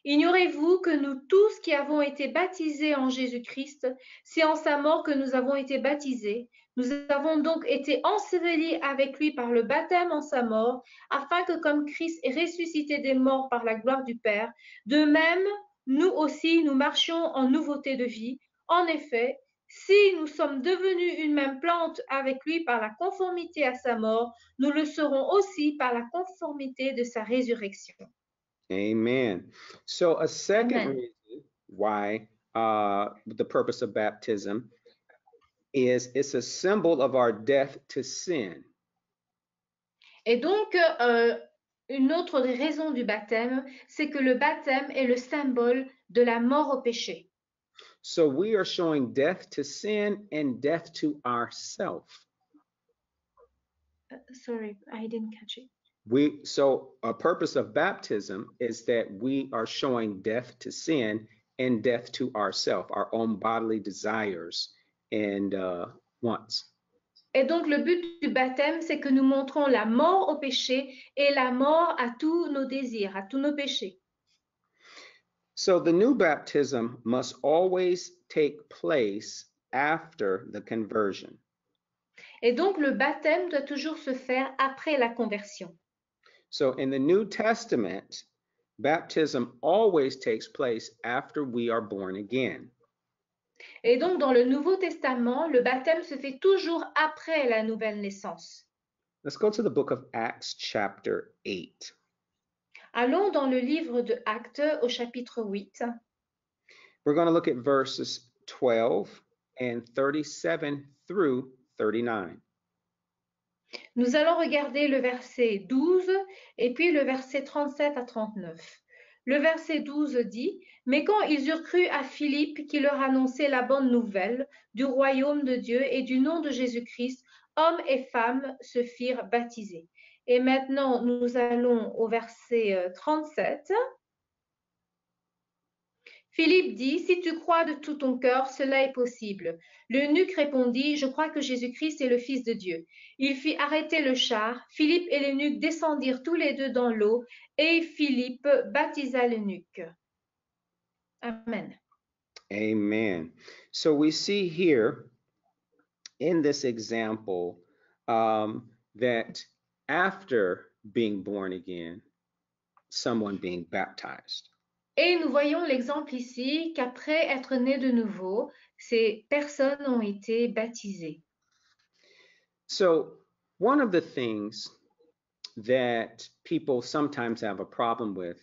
Speaker 2: Ignorez-vous que nous tous qui avons été baptisés en Jésus-Christ, c'est en sa mort que nous avons été baptisés. Nous avons donc été ensevelis avec lui par le baptême en sa mort, afin que comme Christ est ressuscité des morts par la gloire du Père, de même, nous aussi, nous marchions en nouveauté de vie. En effet, si nous sommes devenus une même plante avec lui par la conformité à sa mort, nous le serons aussi par la conformité de sa résurrection.
Speaker 1: Amen. So, a second
Speaker 2: Amen.
Speaker 1: reason why the purpose of baptism is it's a symbol of our death to sin.
Speaker 2: Et donc, une autre des raisons du baptême, c'est que le baptême est le symbole de la mort au péché.
Speaker 1: So, we are showing death to sin and death to ourself.
Speaker 2: Sorry, I didn't catch it.
Speaker 1: So a purpose of baptism is that we are showing death to sin and death to ourself, our own bodily desires and wants.
Speaker 2: Et donc, le but du baptême, c'est que nous montrons la mort au péché et la mort à tous nos désirs, à tous nos péchés.
Speaker 1: So the new baptism must always take place after the conversion.
Speaker 2: Et donc, le baptême doit toujours se faire après la conversion.
Speaker 1: So in the New Testament, baptism always takes place after we are born again.
Speaker 2: Et donc, dans le Nouveau Testament, le baptême se fait toujours après la nouvelle naissance.
Speaker 1: Let's go to the book of Acts, chapter 8.
Speaker 2: Allons dans le livre de Actes au chapitre 8.
Speaker 1: We're going to look at verses 12 and 37 through 39.
Speaker 2: Nous allons regarder le verset 12 et puis le verset 37 à 39. Le verset 12 dit, « Mais quand ils eurent cru à Philippe qui leur annonçait la bonne nouvelle du royaume de Dieu et du nom de Jésus-Christ, hommes et femmes se firent baptiser. » Et maintenant, nous allons au verset 37. Philippe dit, « Si tu crois de tout ton cœur, cela est possible. » L'eunuque répondit, « Je crois que Jésus-Christ est le Fils de Dieu. » Il fit arrêter le char. Philippe et l'eunuque descendirent tous les deux dans l'eau et Philippe baptisa l'eunuque. Amen.
Speaker 1: Amen. So we see here in this example that after being born again, someone being baptized.
Speaker 2: Et nous voyons l'exemple ici qu'après être né de nouveau, ces personnes ont été baptisées.
Speaker 1: So one of the things that people sometimes have a problem with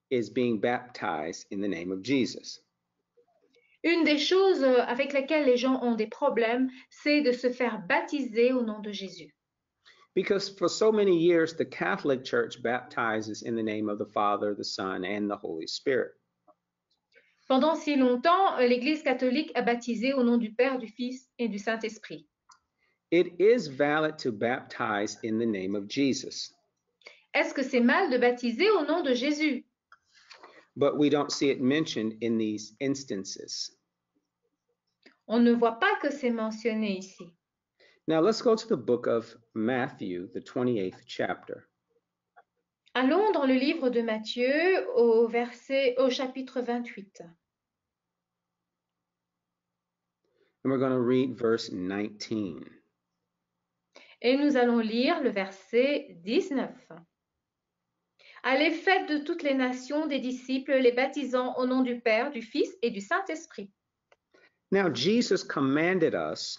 Speaker 1: is being baptized in the name of Jesus.
Speaker 2: Une des choses avec lesquelles les gens ont des problèmes, c'est de se faire baptiser au nom de Jésus.
Speaker 1: Because for so many years, the Catholic Church baptizes in the name of the Father, the Son, and the Holy Spirit.
Speaker 2: Pendant si longtemps, l'Église catholique a baptisé au nom du Père, du Fils et du Saint-Esprit.
Speaker 1: It is valid to baptize in the name of Jesus,
Speaker 2: Est-ce que c'est mal de baptiser au nom de Jésus?
Speaker 1: but we don't see it mentioned in these instances.
Speaker 2: On ne voit pas que c'est mentionné ici.
Speaker 1: Now let's go to the book of Matthew, the 28th chapter.
Speaker 2: Allons dans le livre de Matthieu au chapitre 28.
Speaker 1: And we're going to read verse 19.
Speaker 2: Et nous allons lire le verset 19. Allez, faites de toutes les nations des disciples, les baptisant au nom du Père, du Fils et du Saint-Esprit.
Speaker 1: Now Jesus commanded us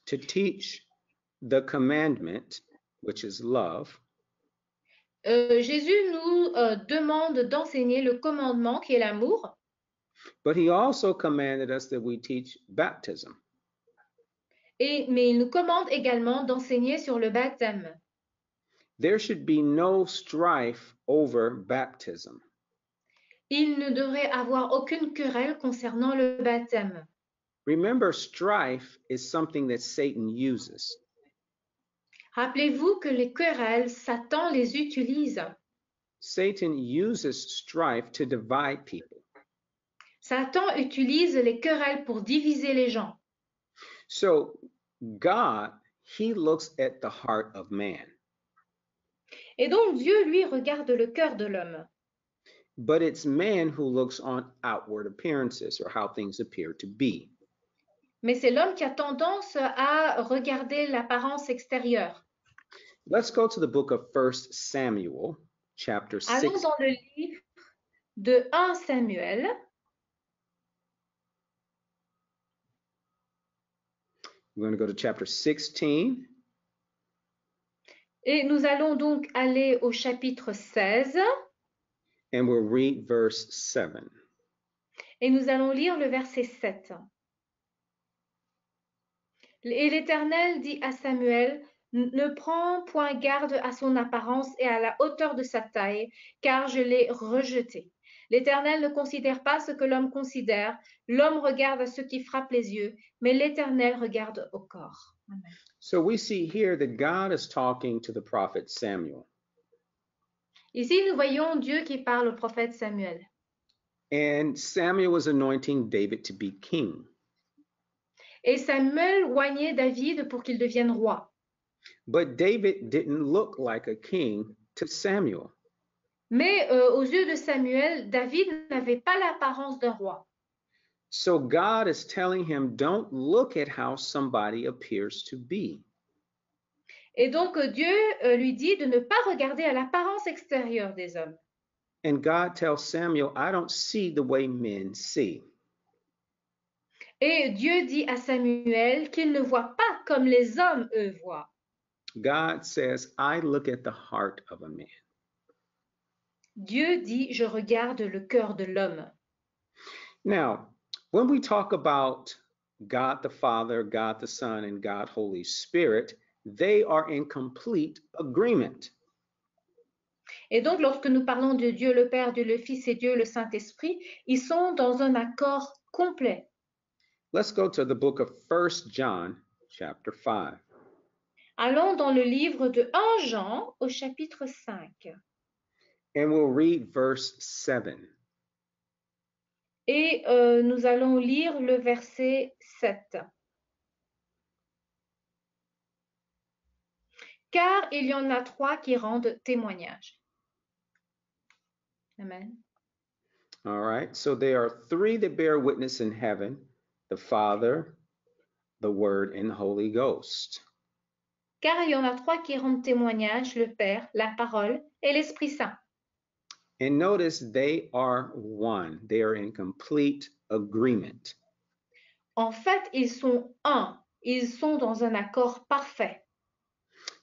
Speaker 1: to teach the commandment, which is love,
Speaker 2: Jésus nous demande d'enseigner le commandement qui est l'amour,
Speaker 1: but he also commanded us that we teach baptism.
Speaker 2: mais il nous commande également d'enseigner sur le baptême.
Speaker 1: There should be no strife over baptism.
Speaker 2: Il ne devrait avoir aucune querelle concernant le baptême.
Speaker 1: Remember, strife is something that Satan uses.
Speaker 2: Rappelez-vous que les querelles, Satan les utilise.
Speaker 1: Satan uses strife to divide people.
Speaker 2: Satan utilise les querelles pour diviser les gens.
Speaker 1: So God, he looks at the heart of man.
Speaker 2: Et donc Dieu, lui, regarde le cœur de l'homme.
Speaker 1: But it's man who looks on outward appearances or how things appear to be.
Speaker 2: Mais c'est l'homme qui a tendance à regarder l'apparence extérieure.
Speaker 1: Let's go to the book of 1 Samuel, chapter 6.
Speaker 2: Allons dans le livre de 1 Samuel.
Speaker 1: We're going to go to chapter 16.
Speaker 2: Et nous allons donc aller au chapitre 16.
Speaker 1: And we'll read verse 7.
Speaker 2: Et nous allons lire le verset 7. Et l'Éternel dit à Samuel, ne prends point garde à son apparence et à la hauteur de sa taille, car je l'ai rejeté. L'Éternel ne considère pas ce que l'homme considère. L'homme regarde à ce qui frappe les yeux, mais l'Éternel regarde au corps. Amen.
Speaker 1: So we see here that God is talking to the prophet Samuel.
Speaker 2: Ici, nous voyons Dieu qui parle au prophète Samuel.
Speaker 1: And Samuel was anointing David to be king.
Speaker 2: Et Samuel oignait David pour qu'il devienne roi.
Speaker 1: But David didn't look like a king to Samuel.
Speaker 2: Mais aux yeux de Samuel, David n'avait pas l'apparence d'un roi.
Speaker 1: So God is telling him, don't look at how somebody appears to be.
Speaker 2: Et donc Dieu lui dit de ne pas regarder à l'apparence extérieure des hommes.
Speaker 1: And God tells Samuel, I don't see the way men see.
Speaker 2: Et Dieu dit à Samuel qu'il ne voit pas comme les hommes, eux, voient.
Speaker 1: God says, I look at the heart of a man.
Speaker 2: Dieu dit, je regarde le cœur de l'homme.
Speaker 1: Now, when we talk about God the Father, God the Son, and God Holy Spirit, they are in complete agreement.
Speaker 2: Et donc, lorsque nous parlons de Dieu le Père, Dieu le Fils et Dieu le Saint-Esprit, ils sont dans un accord complet.
Speaker 1: Let's go to the book of 1 John, chapter 5.
Speaker 2: Allons dans le livre de 1 Jean au chapitre 5.
Speaker 1: And we'll read verse 7.
Speaker 2: Et nous allons lire le verset 7. Car il y en a 3 qui rendent témoignage. Amen.
Speaker 1: All right, so there are 3 that bear witness in heaven, the Father, the Word, and the Holy Ghost.
Speaker 2: Car il y en a 3 qui rendent témoignage, le Père, la parole et l'Esprit Saint.
Speaker 1: And notice they are one. They are in complete agreement.
Speaker 2: En fait, ils sont un. Ils sont dans un accord parfait.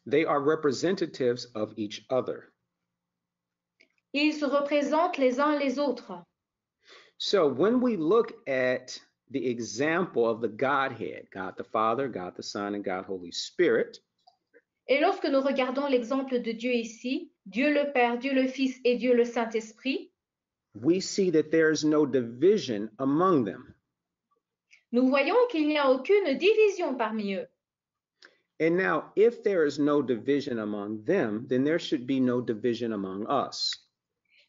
Speaker 1: They are representatives of each other.
Speaker 2: Ils se représentent les uns les autres.
Speaker 1: So when we look at the example of the Godhead, God the Father, God the Son, and God Holy Spirit,
Speaker 2: Et lorsque nous regardons l'exemple de Dieu ici, Dieu le Père, Dieu le Fils et Dieu le Saint-Esprit,
Speaker 1: we see that there is no division among them.
Speaker 2: nous voyons qu'il n'y a aucune division parmi eux.
Speaker 1: And now, if there is no division among them, then there should be no division among us.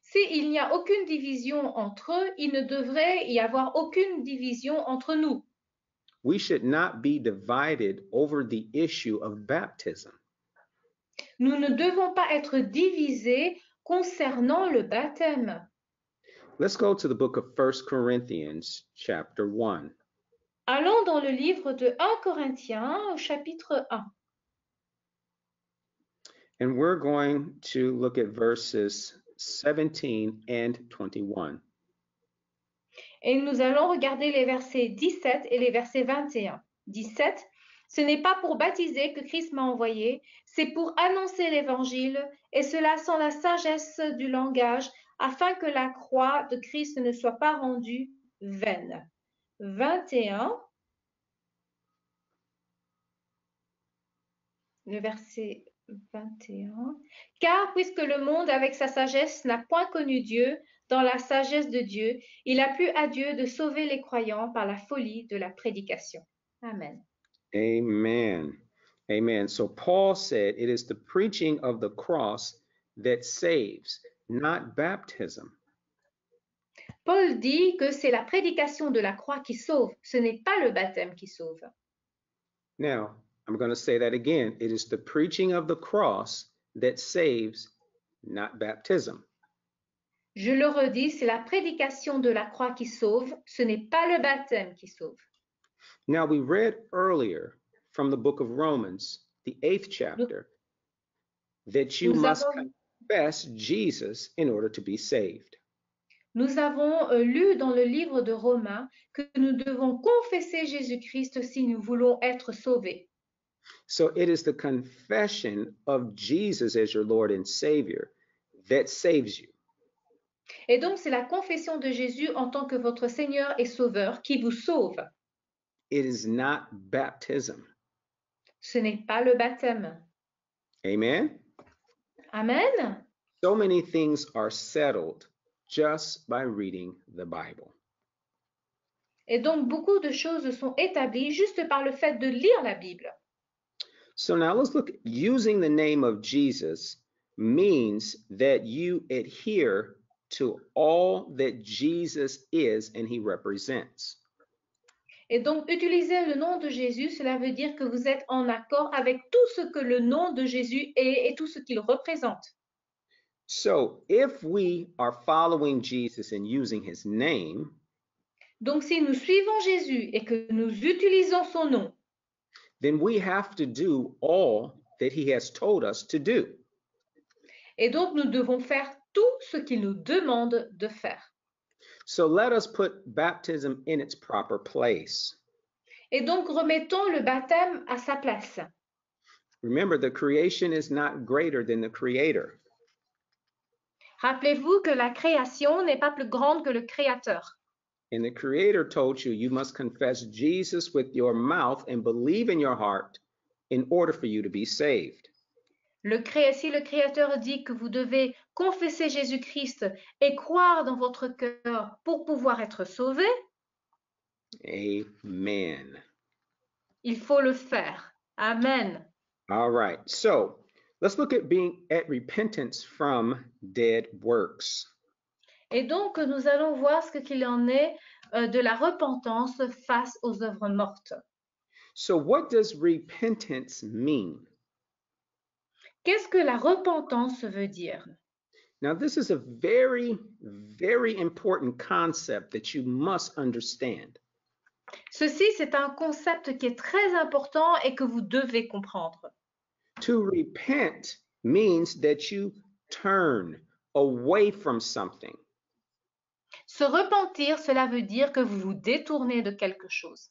Speaker 2: S'il n'y a aucune division entre eux, il ne devrait y avoir aucune division entre nous.
Speaker 1: We should not be divided over the issue of baptism.
Speaker 2: Nous ne devons pas être divisés concernant le baptême.
Speaker 1: Let's go to the book of 1 Corinthians, chapter 1.
Speaker 2: Allons dans le livre de 1 Corinthiens au chapitre 1.
Speaker 1: And we're going to look at verses 17 and 21.
Speaker 2: Et nous allons regarder les versets 17 et les versets 21. 17. Ce n'est pas pour baptiser que Christ m'a envoyé, c'est pour annoncer l'évangile, et cela sans la sagesse du langage, afin que la croix de Christ ne soit pas rendue vaine. 21. Le verset 21. Car puisque le monde avec sa sagesse n'a point connu Dieu, dans la sagesse de Dieu, il a plu à Dieu de sauver les croyants par la folie de la prédication. Amen.
Speaker 1: Amen. Amen. So Paul said it is the preaching of the cross that saves, not baptism.
Speaker 2: Paul dit que c'est la prédication de la croix qui sauve, ce n'est pas le baptême qui sauve.
Speaker 1: Now, I'm going to say that again. It is the preaching of the cross that saves, not baptism.
Speaker 2: Je le redis, c'est la prédication de la croix qui sauve, ce n'est pas le baptême qui sauve.
Speaker 1: Now, we read earlier from the book of Romans, the 8th chapter, that you must confess Jesus in order to be saved.
Speaker 2: Nous avons lu dans le livre de Romains que nous devons confesser Jésus-Christ si nous voulons être sauvés.
Speaker 1: So it is the confession of Jesus as your Lord and Savior that saves you.
Speaker 2: Et donc, c'est la confession de Jésus en tant que votre Seigneur et Sauveur qui vous sauve.
Speaker 1: It is not baptism.
Speaker 2: Ce n'est pas le baptême.
Speaker 1: Amen?
Speaker 2: Amen.
Speaker 1: So many things are settled just by reading the Bible.
Speaker 2: Et donc, beaucoup de choses sont établies juste par le fait de lire la Bible.
Speaker 1: So now let's look, using the name of Jesus means that you adhere to all that Jesus is and he represents.
Speaker 2: Et donc, utiliser le nom de Jésus, cela veut dire que vous êtes en accord avec tout ce que le nom de Jésus est et tout ce qu'il représente.
Speaker 1: So if we are following Jesus and using his name,
Speaker 2: donc si nous suivons Jésus et que nous utilisons son nom,
Speaker 1: then we have to do all that he has told us to do.
Speaker 2: Et donc nous devons faire tout ce qu'il nous demande de faire.
Speaker 1: So let us put baptism in its proper place.
Speaker 2: Et donc remettons le baptême à sa place.
Speaker 1: Remember, the creation is not greater than the creator.
Speaker 2: Rappelez-vous que la création n'est pas plus grande que le créateur.
Speaker 1: And the creator told you, you must confess Jesus with your mouth and believe in your heart in order for you to be saved.
Speaker 2: Si le créateur dit que vous devez confesser Jésus-Christ et croire dans votre cœur pour pouvoir être sauvé,
Speaker 1: amen.
Speaker 2: Il faut le faire. Amen.
Speaker 1: All right. So let's look at repentance from dead works.
Speaker 2: Et donc, nous allons voir ce qu'il en est de la repentance face aux œuvres mortes.
Speaker 1: So what does repentance mean?
Speaker 2: Qu'est-ce que la repentance veut dire?
Speaker 1: Now, this is a very, very important concept that you must understand.
Speaker 2: Ceci, c'est un concept qui est très important et que vous devez comprendre.
Speaker 1: To repent means that you turn away from something.
Speaker 2: Se repentir, cela veut dire que vous vous détournez de quelque chose.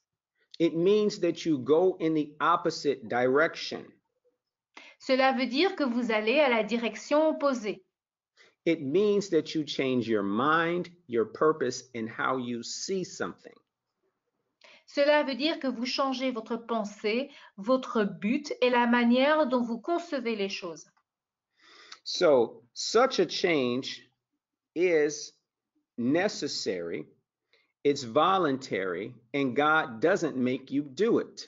Speaker 1: It means that you go in the opposite direction.
Speaker 2: Cela veut dire que vous allez à la direction opposée.
Speaker 1: It means that you change your mind, your purpose, and how you see something.
Speaker 2: Cela veut dire que vous changez votre pensée, votre but et la manière dont vous concevez les choses.
Speaker 1: So, such a change is necessary, it's voluntary, and God doesn't make you do it.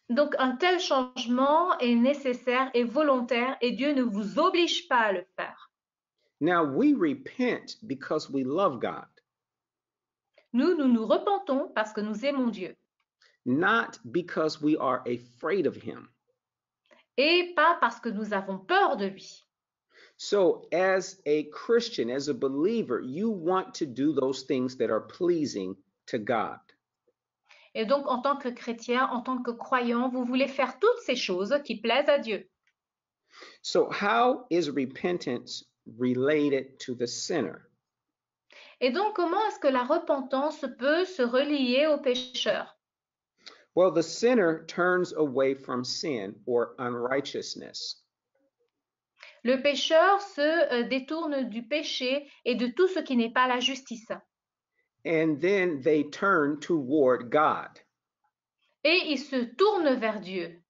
Speaker 2: Donc un tel changement est nécessaire et volontaire et Dieu ne vous oblige pas à le faire.
Speaker 1: Now, we repent because we love God,
Speaker 2: Nous nous repentons parce que nous aimons Dieu
Speaker 1: not because we are afraid of Him.
Speaker 2: et pas parce que nous avons peur de lui.
Speaker 1: So, as a Christian, as a believer, you want to do those things that are pleasing to God.
Speaker 2: Et donc en tant que chrétien, en tant que croyant, vous voulez faire toutes ces choses qui plaisent à Dieu.
Speaker 1: So, how is repentance related to the sinner?
Speaker 2: Et donc comment est-ce que la repentance peut se relier au pécheur?
Speaker 1: Well, the sinner turns away from sin or unrighteousness.
Speaker 2: Le pécheur se détourne du péché et de tout ce qui n'est pas la justice.
Speaker 1: And then they turn toward God.
Speaker 2: Et il se tourne vers Dieu.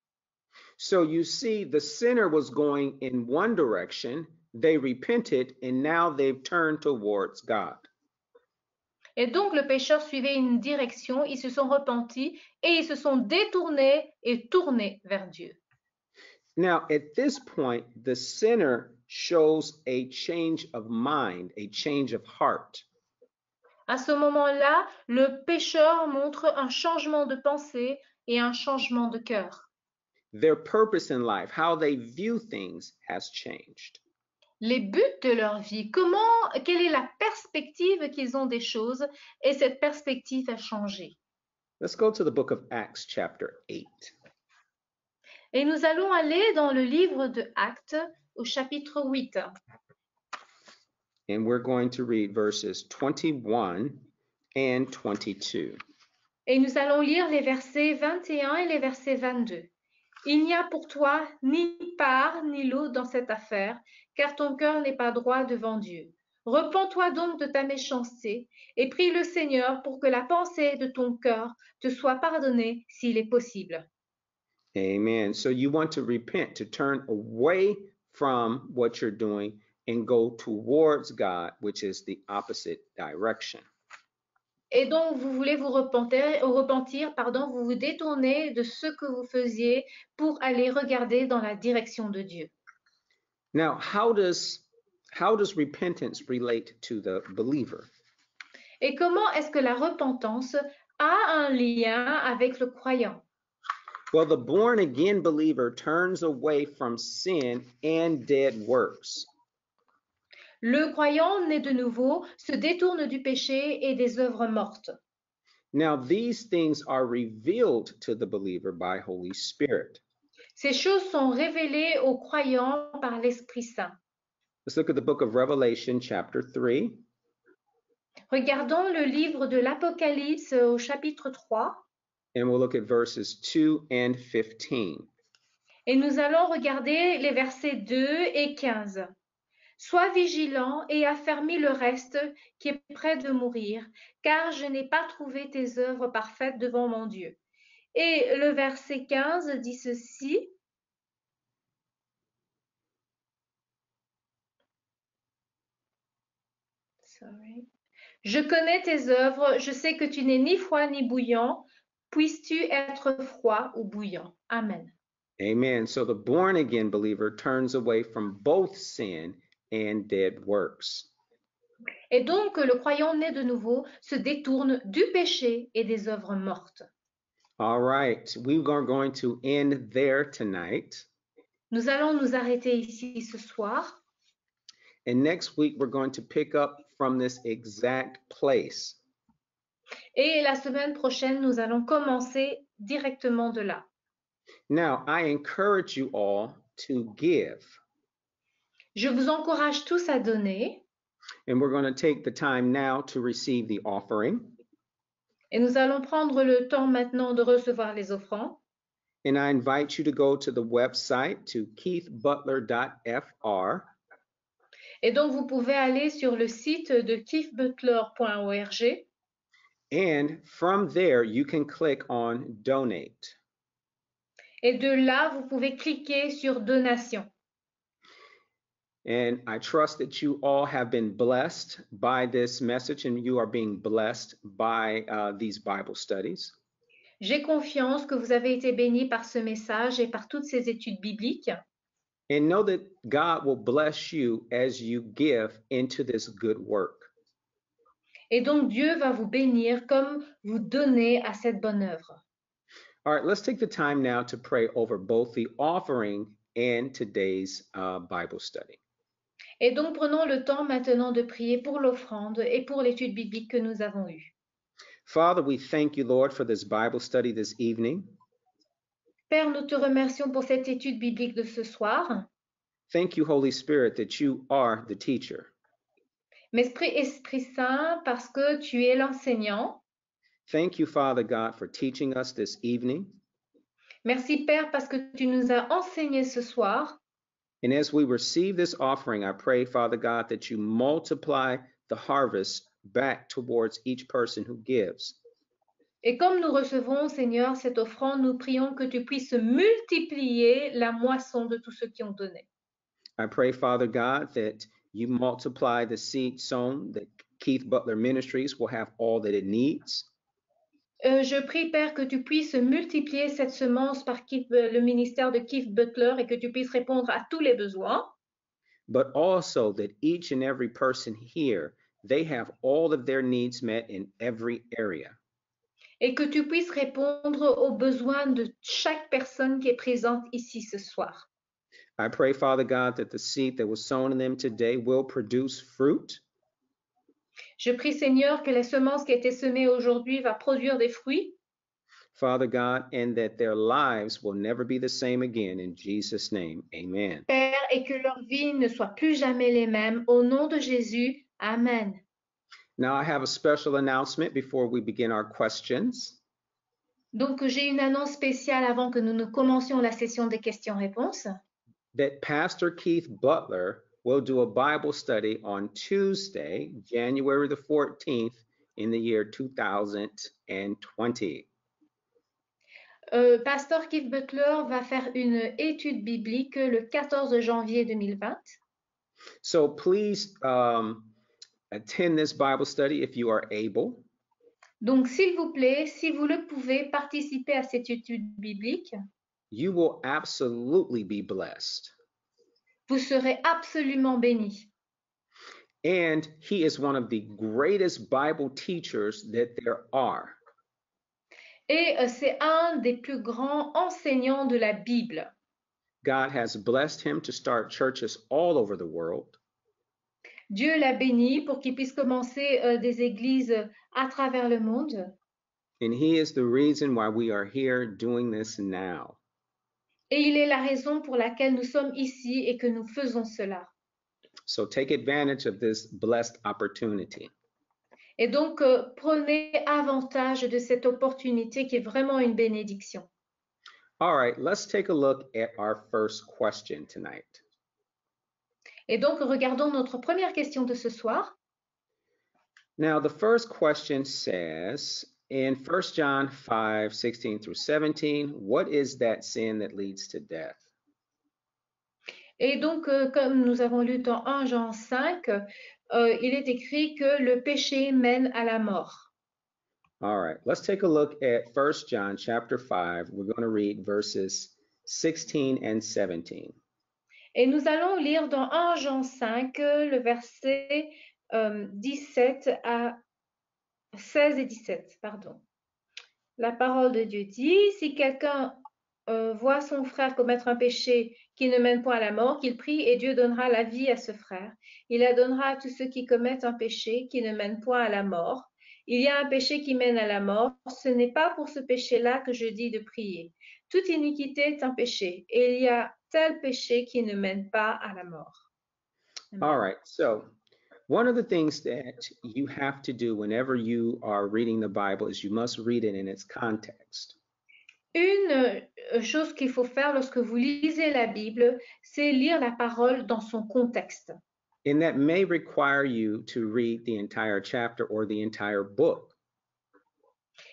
Speaker 1: So you see, the sinner was going in one direction, they repented, and now they've turned towards God.
Speaker 2: Et donc le pécheur suivait une direction, ils se sont repentis et ils se sont détournés et tournés vers Dieu.
Speaker 1: Now, at this point, the sinner shows a change of mind, a change of heart.
Speaker 2: À ce moment-là, le pécheur montre un changement de pensée et un changement de cœur.
Speaker 1: Their purpose in life, how they view things, has changed.
Speaker 2: Les buts de leur vie, quelle est la perspective qu'ils ont des choses et cette perspective a changé.
Speaker 1: Let's go to the book of Acts, chapter 8.
Speaker 2: Et nous allons aller dans le livre de Actes au chapitre 8.
Speaker 1: And we're going to read verses 21 and 22.
Speaker 2: Et nous allons lire les versets 21 et les versets 22. Il n'y a pour toi ni part ni lot dans cette affaire, car ton cœur n'est pas droit devant Dieu. Repens-toi donc de ta méchanceté et prie le Seigneur pour que la pensée de ton cœur te soit pardonnée s'il est possible.
Speaker 1: Amen. So you want to repent, to turn away from what you're doing and go towards God, which is the opposite direction.
Speaker 2: Et donc, vous voulez vous repentir, vous vous détournez de ce que vous faisiez pour aller regarder dans la direction de Dieu.
Speaker 1: Now, how does repentance relate to the believer?
Speaker 2: Et comment est-ce que la repentance a un lien avec le croyant?
Speaker 1: Well, the born again believer turns away from sin and dead works.
Speaker 2: Le croyant né de nouveau se détourne du péché et des œuvres mortes.
Speaker 1: Now, these things are revealed to the believer by Holy Spirit.
Speaker 2: Ces choses sont révélées aux croyants par l'Esprit Saint.
Speaker 1: Let's look at the book of Revelation, chapter 3.
Speaker 2: Regardons le livre de l'Apocalypse au chapitre 3.
Speaker 1: And we'll look at verses 2 and 15.
Speaker 2: Et nous allons regarder les versets 2 et 15. Sois vigilant et affermis le reste qui est près de mourir, car je n'ai pas trouvé tes œuvres parfaites devant mon Dieu. Et le verset 15 dit ceci. Je connais tes œuvres, je sais que tu n'es ni froid ni bouillant. Puisses-tu être froid ou bouillant? Amen.
Speaker 1: Amen. So the born again believer turns away from both sin and dead works.
Speaker 2: Et donc le croyant né de nouveau se détourne du péché et des œuvres mortes.
Speaker 1: All right, we are going to end there tonight.
Speaker 2: Nous allons nous arrêter ici ce soir.
Speaker 1: And next week, we're going to pick up from this exact place.
Speaker 2: Et la semaine prochaine, nous allons commencer directement de là.
Speaker 1: Now, I encourage you all to give.
Speaker 2: Je vous encourage tous à donner.
Speaker 1: And we're going to take the time now to receive the offering.
Speaker 2: Et nous allons prendre le temps maintenant de recevoir les offrandes.
Speaker 1: And I invite you to go to the website to keithbutler.fr.
Speaker 2: Et donc, vous pouvez aller sur le site de keithbutler.org.
Speaker 1: And from there, you can click on Donate.
Speaker 2: Et de là, vous pouvez cliquer sur Donation.
Speaker 1: And I trust that you all have been blessed by this message and you are being blessed by these Bible studies.
Speaker 2: J'ai confiance que vous avez été bénis par ce message et par toutes ces études bibliques.
Speaker 1: And know that God will bless you as you give into this good work.
Speaker 2: Et donc Dieu va vous bénir comme vous donnez à cette bonne œuvre.
Speaker 1: All right, let's take the time now to pray over both the offering and today's Bible study.
Speaker 2: Et donc prenons le temps maintenant de prier pour l'offrande et pour l'étude biblique que nous avons eue.
Speaker 1: Father, we thank you, Lord, for this Bible study this evening.
Speaker 2: Père, nous te remercions pour cette étude biblique de ce soir.
Speaker 1: Thank you, Holy Spirit, that you are the teacher.
Speaker 2: Mais Esprit Saint, parce que tu es l'enseignant.
Speaker 1: Thank you, Father God, for teaching us this evening.
Speaker 2: Merci Père, parce que tu nous as enseigné ce soir.
Speaker 1: And as we receive this offering, I pray, Father God, that you multiply the harvest back towards each person who gives.
Speaker 2: Et comme nous recevons, Seigneur, cette offrande, nous prions que tu puisses multiplier la moisson de tous ceux qui ont donné.
Speaker 1: I pray, Father God, that you multiply the seed sown, that Keith Butler Ministries will have all that it needs.
Speaker 2: Je prie, Père, que tu puisses multiplier cette semence par le ministère de Keith Butler et que tu puisses répondre à tous les besoins.
Speaker 1: But also that each and every person here, they have all of their needs met in every area.
Speaker 2: Et que tu puisses répondre aux besoins de chaque personne qui est présente ici ce soir.
Speaker 1: I pray, Father God, that the seed that was sown in them today will produce fruit.
Speaker 2: Je prie, Seigneur, que la semence qui a été semée aujourd'hui va produire des fruits.
Speaker 1: Father God, and that their lives will never be the same again. In Jesus' name, amen.
Speaker 2: Père, et que leur vie ne soit plus jamais les mêmes. Au nom de Jésus, Amen.
Speaker 1: Now I have a special announcement before we begin our questions.
Speaker 2: Donc, j'ai une annonce spéciale avant que nous ne commencions la session des questions-réponses.
Speaker 1: That Pastor Keith Butler will do a Bible study on Tuesday, January the 14th in the year 2020.
Speaker 2: Pasteur Keith Butler va faire une étude biblique le 14 janvier 2020.
Speaker 1: So please attend this Bible study if you are able.
Speaker 2: Donc, s'il vous plaît, si vous le pouvez, participez à cette étude biblique.
Speaker 1: You will absolutely be blessed.
Speaker 2: Vous serez absolument bénis.
Speaker 1: And he is one of the greatest Bible teachers that there are.
Speaker 2: Et c'est un des plus grands enseignants de la Bible.
Speaker 1: God has blessed him to start churches all over the world.
Speaker 2: Dieu l'a béni pour qu'il puisse commencer des églises à travers le monde.
Speaker 1: And he is the reason why we are here doing this now.
Speaker 2: Et il est la raison pour laquelle nous sommes ici et que nous faisons cela.
Speaker 1: So take advantage of this blessed opportunity.
Speaker 2: Et donc, prenez avantage de cette opportunité qui est vraiment une bénédiction.
Speaker 1: All right, let's take a look at our first question tonight.
Speaker 2: Et donc, regardons notre première question de ce soir.
Speaker 1: Now, the first question says, in 1 John 5, 16 through 17, what is that sin that leads to death?
Speaker 2: Et donc, comme nous avons lu dans 1 Jean 5, il est écrit que le péché mène à la mort.
Speaker 1: All right, let's take a look at 1 John chapter 5. We're going to read verses 16 and 17.
Speaker 2: Et nous allons lire dans 1 Jean 5, le verset 17 à 16 et 17, pardon. La parole de Dieu dit, si quelqu'un voit son frère commettre un péché qui ne mène point à la mort, qu'il prie et Dieu donnera la vie à ce frère. Il la donnera à tous ceux qui commettent un péché qui ne mène point à la mort. Il y a un péché qui mène à la mort. Ce n'est pas pour ce péché-là que je dis de prier. Toute iniquité est un péché, et il y a tel péché qui ne mène pas à la mort. Amen.
Speaker 1: All right, so one of the things that you have to do whenever you are reading the Bible is you must read it in its context.
Speaker 2: Une chose qu'il faut faire lorsque vous lisez la Bible, c'est lire la parole dans son contexte.
Speaker 1: And that may require you to read the entire chapter or the entire book.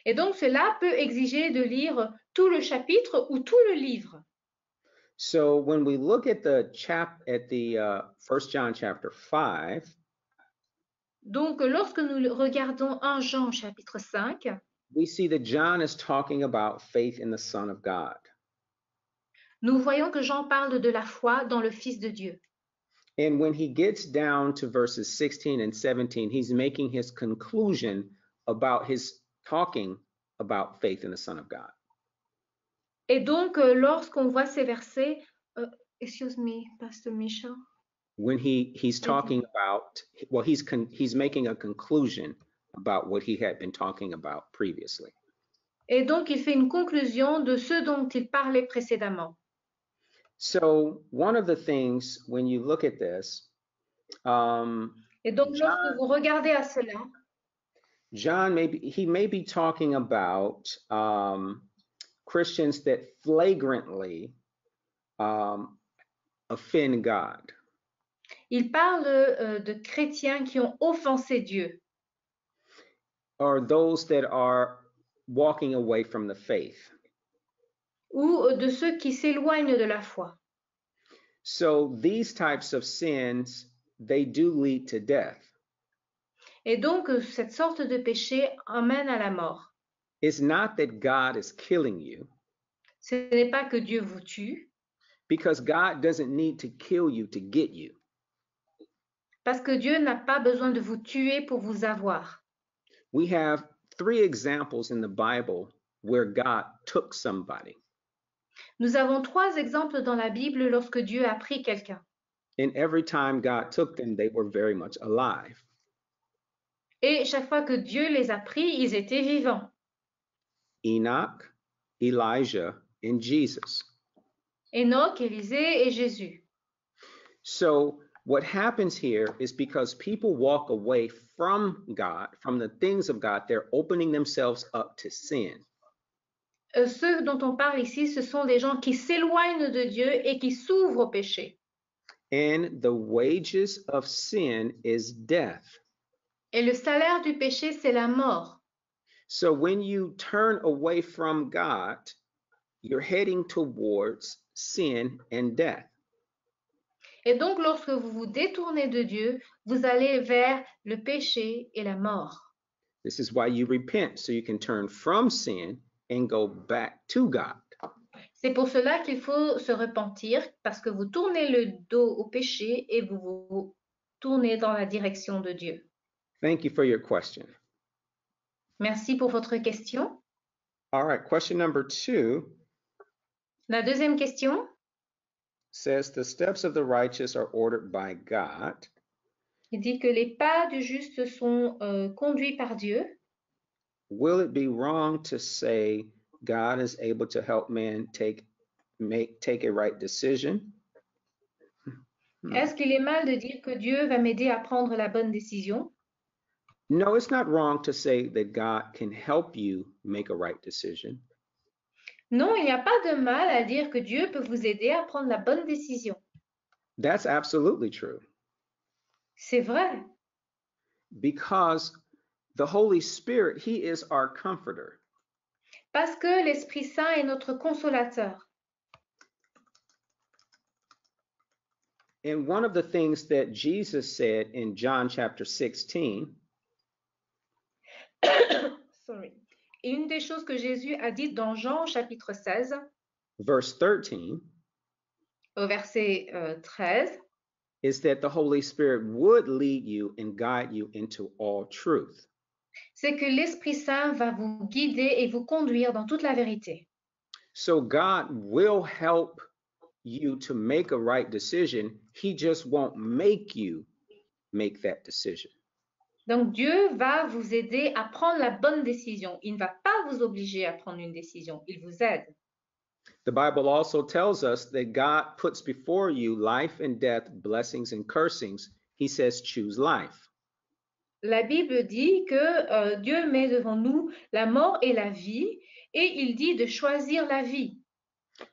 Speaker 2: Et donc, cela peut exiger de lire tout le chapitre ou tout le livre.
Speaker 1: So when we look at the 1 John chapter 5,
Speaker 2: Donc, lorsque nous regardons 1 Jean chapitre 5,
Speaker 1: we see that John is talking about faith in the Son of God.
Speaker 2: Nous voyons que Jean parle de la foi dans le Fils de Dieu.
Speaker 1: And when he gets down to verses 16 and 17, he's making his conclusion about his talking about faith in the Son of God.
Speaker 2: Et donc, lorsqu'on voit ces versets, excuse me, Pastor Misha.
Speaker 1: When he's talking about, well, he's making a conclusion about what he had been talking about previously.
Speaker 2: Et donc, il fait une conclusion de ce dont il parlait précédemment.
Speaker 1: So one of the things when you look at this,
Speaker 2: Et donc, lorsque vous regardez à cela,
Speaker 1: John may be talking about Christians that flagrantly offend God.
Speaker 2: il parle de chrétiens qui ont offensé Dieu.
Speaker 1: Or those that are walking away from the faith.
Speaker 2: Ou de ceux qui s'éloignent de la foi.
Speaker 1: So these types of sins, they do lead to death.
Speaker 2: Et donc, cette sorte de péché amène à la mort.
Speaker 1: It's not that God is killing you.
Speaker 2: Ce n'est pas que Dieu vous tue.
Speaker 1: Because God doesn't need to kill you to get you.
Speaker 2: Parce que Dieu n'a pas besoin de vous tuer pour vous avoir.
Speaker 1: We have 3 examples in the Bible where God took somebody.
Speaker 2: Nous avons 3 exemples dans la Bible lorsque Dieu a pris quelqu'un.
Speaker 1: And every time God took them, they were very much alive.
Speaker 2: Et chaque fois que Dieu les a pris, ils étaient vivants.
Speaker 1: Enoch, Elijah, and Jesus.
Speaker 2: Enoch, Élisée et Jésus.
Speaker 1: So what happens here is because people walk away from God, from the things of God, they're opening themselves up to sin.
Speaker 2: Ceux dont on parle ici, ce sont des gens qui s'éloignent de Dieu et qui s'ouvrent au péché.
Speaker 1: And the wages of sin is death.
Speaker 2: Et le salaire du péché, c'est la mort.
Speaker 1: So when you turn away from God, you're heading towards sin and death.
Speaker 2: Et donc, lorsque vous vous détournez de Dieu, vous allez vers le péché et la mort.
Speaker 1: This is why you repent, so you can turn from sin and go back to God.
Speaker 2: C'est pour cela qu'il faut se repentir, parce que vous tournez le dos au péché et vous vous tournez dans la direction de Dieu.
Speaker 1: Thank you for your question.
Speaker 2: Merci pour votre question.
Speaker 1: All right, question number 2.
Speaker 2: La deuxième question
Speaker 1: Says the steps of the righteous are ordered by God.
Speaker 2: il dit que les pas du juste sont conduits par Dieu.
Speaker 1: Will it be wrong to say God is able to help man take a right decision?
Speaker 2: Est-ce qu'il est mal de dire que Dieu va m'aider à prendre la bonne décision?
Speaker 1: No, it's not wrong to say that God can help you make a right decision.
Speaker 2: Non, il n'y a pas de mal à dire que Dieu peut vous aider à prendre la bonne décision.
Speaker 1: That's absolutely true.
Speaker 2: C'est vrai.
Speaker 1: Because the Holy Spirit, He is our comforter.
Speaker 2: Parce que l'Esprit Saint est notre consolateur.
Speaker 1: And one of the things that Jesus said in John chapter 16,
Speaker 2: Sorry. Et une des choses que Jésus a dites dans Jean chapitre 16,
Speaker 1: verse 13,
Speaker 2: au verset 13,
Speaker 1: is that the Holy Spirit would lead you and guide you into all truth.
Speaker 2: c'est que l'Esprit Saint va vous guider et vous conduire dans toute la vérité.
Speaker 1: So God will help you to make a right decision. He just won't make you make that decision.
Speaker 2: Donc Dieu va vous aider à prendre la bonne décision. Il ne va pas vous obliger à prendre une décision. Il vous aide.
Speaker 1: The Bible also tells us that God puts before you life and death, blessings and cursings. He says, choose life.
Speaker 2: La Bible dit que Dieu met devant nous la mort et la vie, et il dit de choisir la vie.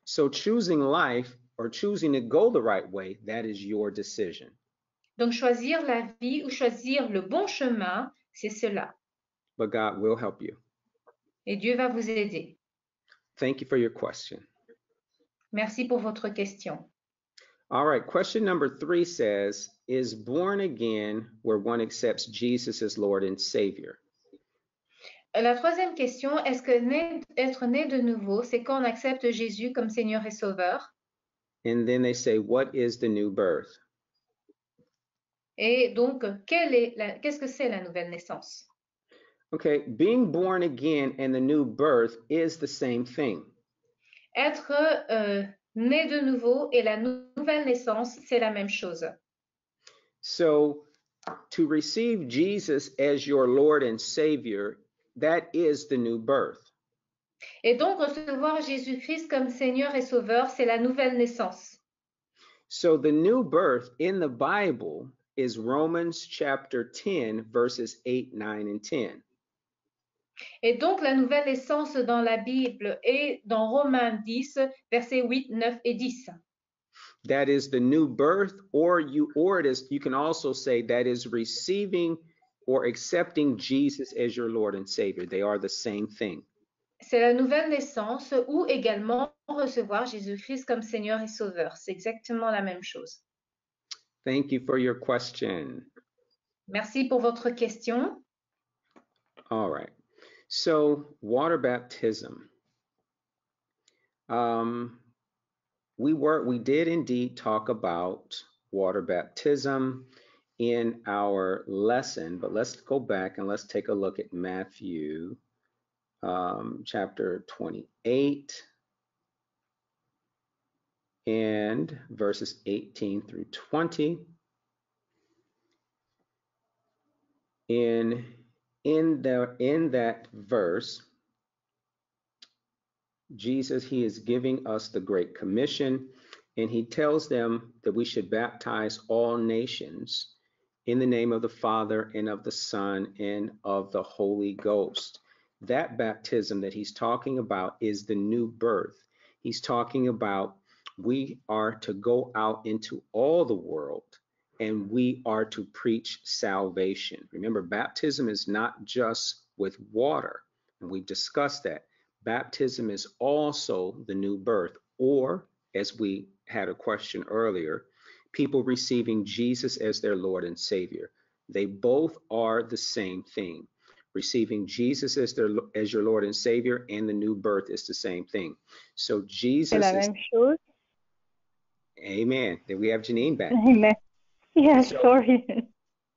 Speaker 1: So choosing life or choosing to go the right way, that is your decision.
Speaker 2: Donc choisir la vie ou choisir le bon chemin, c'est cela.
Speaker 1: But God will help you.
Speaker 2: Et Dieu va vous aider.
Speaker 1: Thank you for your question.
Speaker 2: Merci pour votre question.
Speaker 1: All right, question number 3 says, is born again where one accepts Jesus as Lord and Savior?
Speaker 2: La troisième question, est-ce que être né de nouveau, c'est quand on accepte Jésus comme Seigneur et Sauveur?
Speaker 1: And then they say, what is the new birth?
Speaker 2: Et donc, qu'est-ce que c'est la nouvelle naissance?
Speaker 1: Okay, being born again and the new birth is the same thing.
Speaker 2: Être né de nouveau et la nouvelle naissance, c'est la même chose.
Speaker 1: So to receive Jesus as your Lord and Savior, that is the new birth.
Speaker 2: Et donc, recevoir Jésus-Christ comme Seigneur et Sauveur, c'est la nouvelle naissance.
Speaker 1: So the new birth in the Bible is Romans chapter 10, verses 8, 9, and 10.
Speaker 2: Et donc, la nouvelle naissance dans la Bible est dans Romains 10, versets 8, 9 et 10.
Speaker 1: That is the new birth, or you can also say that is receiving or accepting Jesus as your Lord and Savior. They are the same thing.
Speaker 2: C'est la nouvelle naissance ou également recevoir Jésus-Christ comme Seigneur et Sauveur. C'est exactement la même chose.
Speaker 1: Thank you for your question.
Speaker 2: Merci pour votre question.
Speaker 1: All right. So, water baptism. We did indeed talk about water baptism in our lesson, but let's go back and let's take a look at Matthew chapter 28 and verses 18 through 20. In that verse, Jesus, he is giving us the Great Commission, and he tells them that we should baptize all nations in the name of the Father and of the Son and of the Holy Ghost. That baptism that he's talking about is the new birth. He's talking about we are to go out into all the world and we are to preach salvation. Remember, baptism is not just with water, and we've discussed that. Baptism is also the new birth, or as we had a question earlier, people receiving Jesus as their Lord and Savior. They both are the same thing. Receiving Jesus as your Lord and Savior and the new birth is the same thing. So Jesus
Speaker 3: C'est la même chose.
Speaker 1: Amen. Then we have Janine back.
Speaker 3: Amen. Yes,
Speaker 1: So,
Speaker 3: sorry.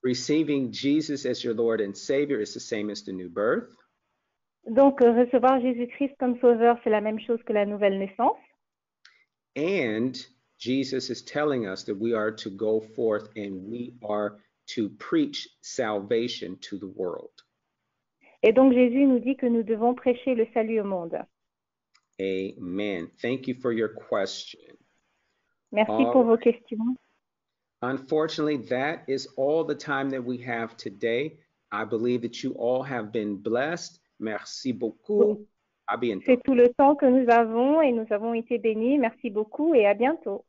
Speaker 1: Receiving Jesus as your Lord and Savior is the same as the new birth.
Speaker 3: Donc, recevoir Jésus-Christ comme sauveur, c'est la même chose que la nouvelle naissance.
Speaker 1: And Jesus is telling us that we are to go forth and we are to preach salvation to the world.
Speaker 3: Et donc, Jésus nous dit que nous devons prêcher le salut au monde.
Speaker 1: Amen. Thank you for your question.
Speaker 3: Merci pour vos questions.
Speaker 1: Unfortunately, that is all the time that we have today. I believe that you all have been blessed. Merci beaucoup. À bientôt.
Speaker 3: C'est tout le temps que nous avons et nous avons été bénis. Merci beaucoup et à bientôt.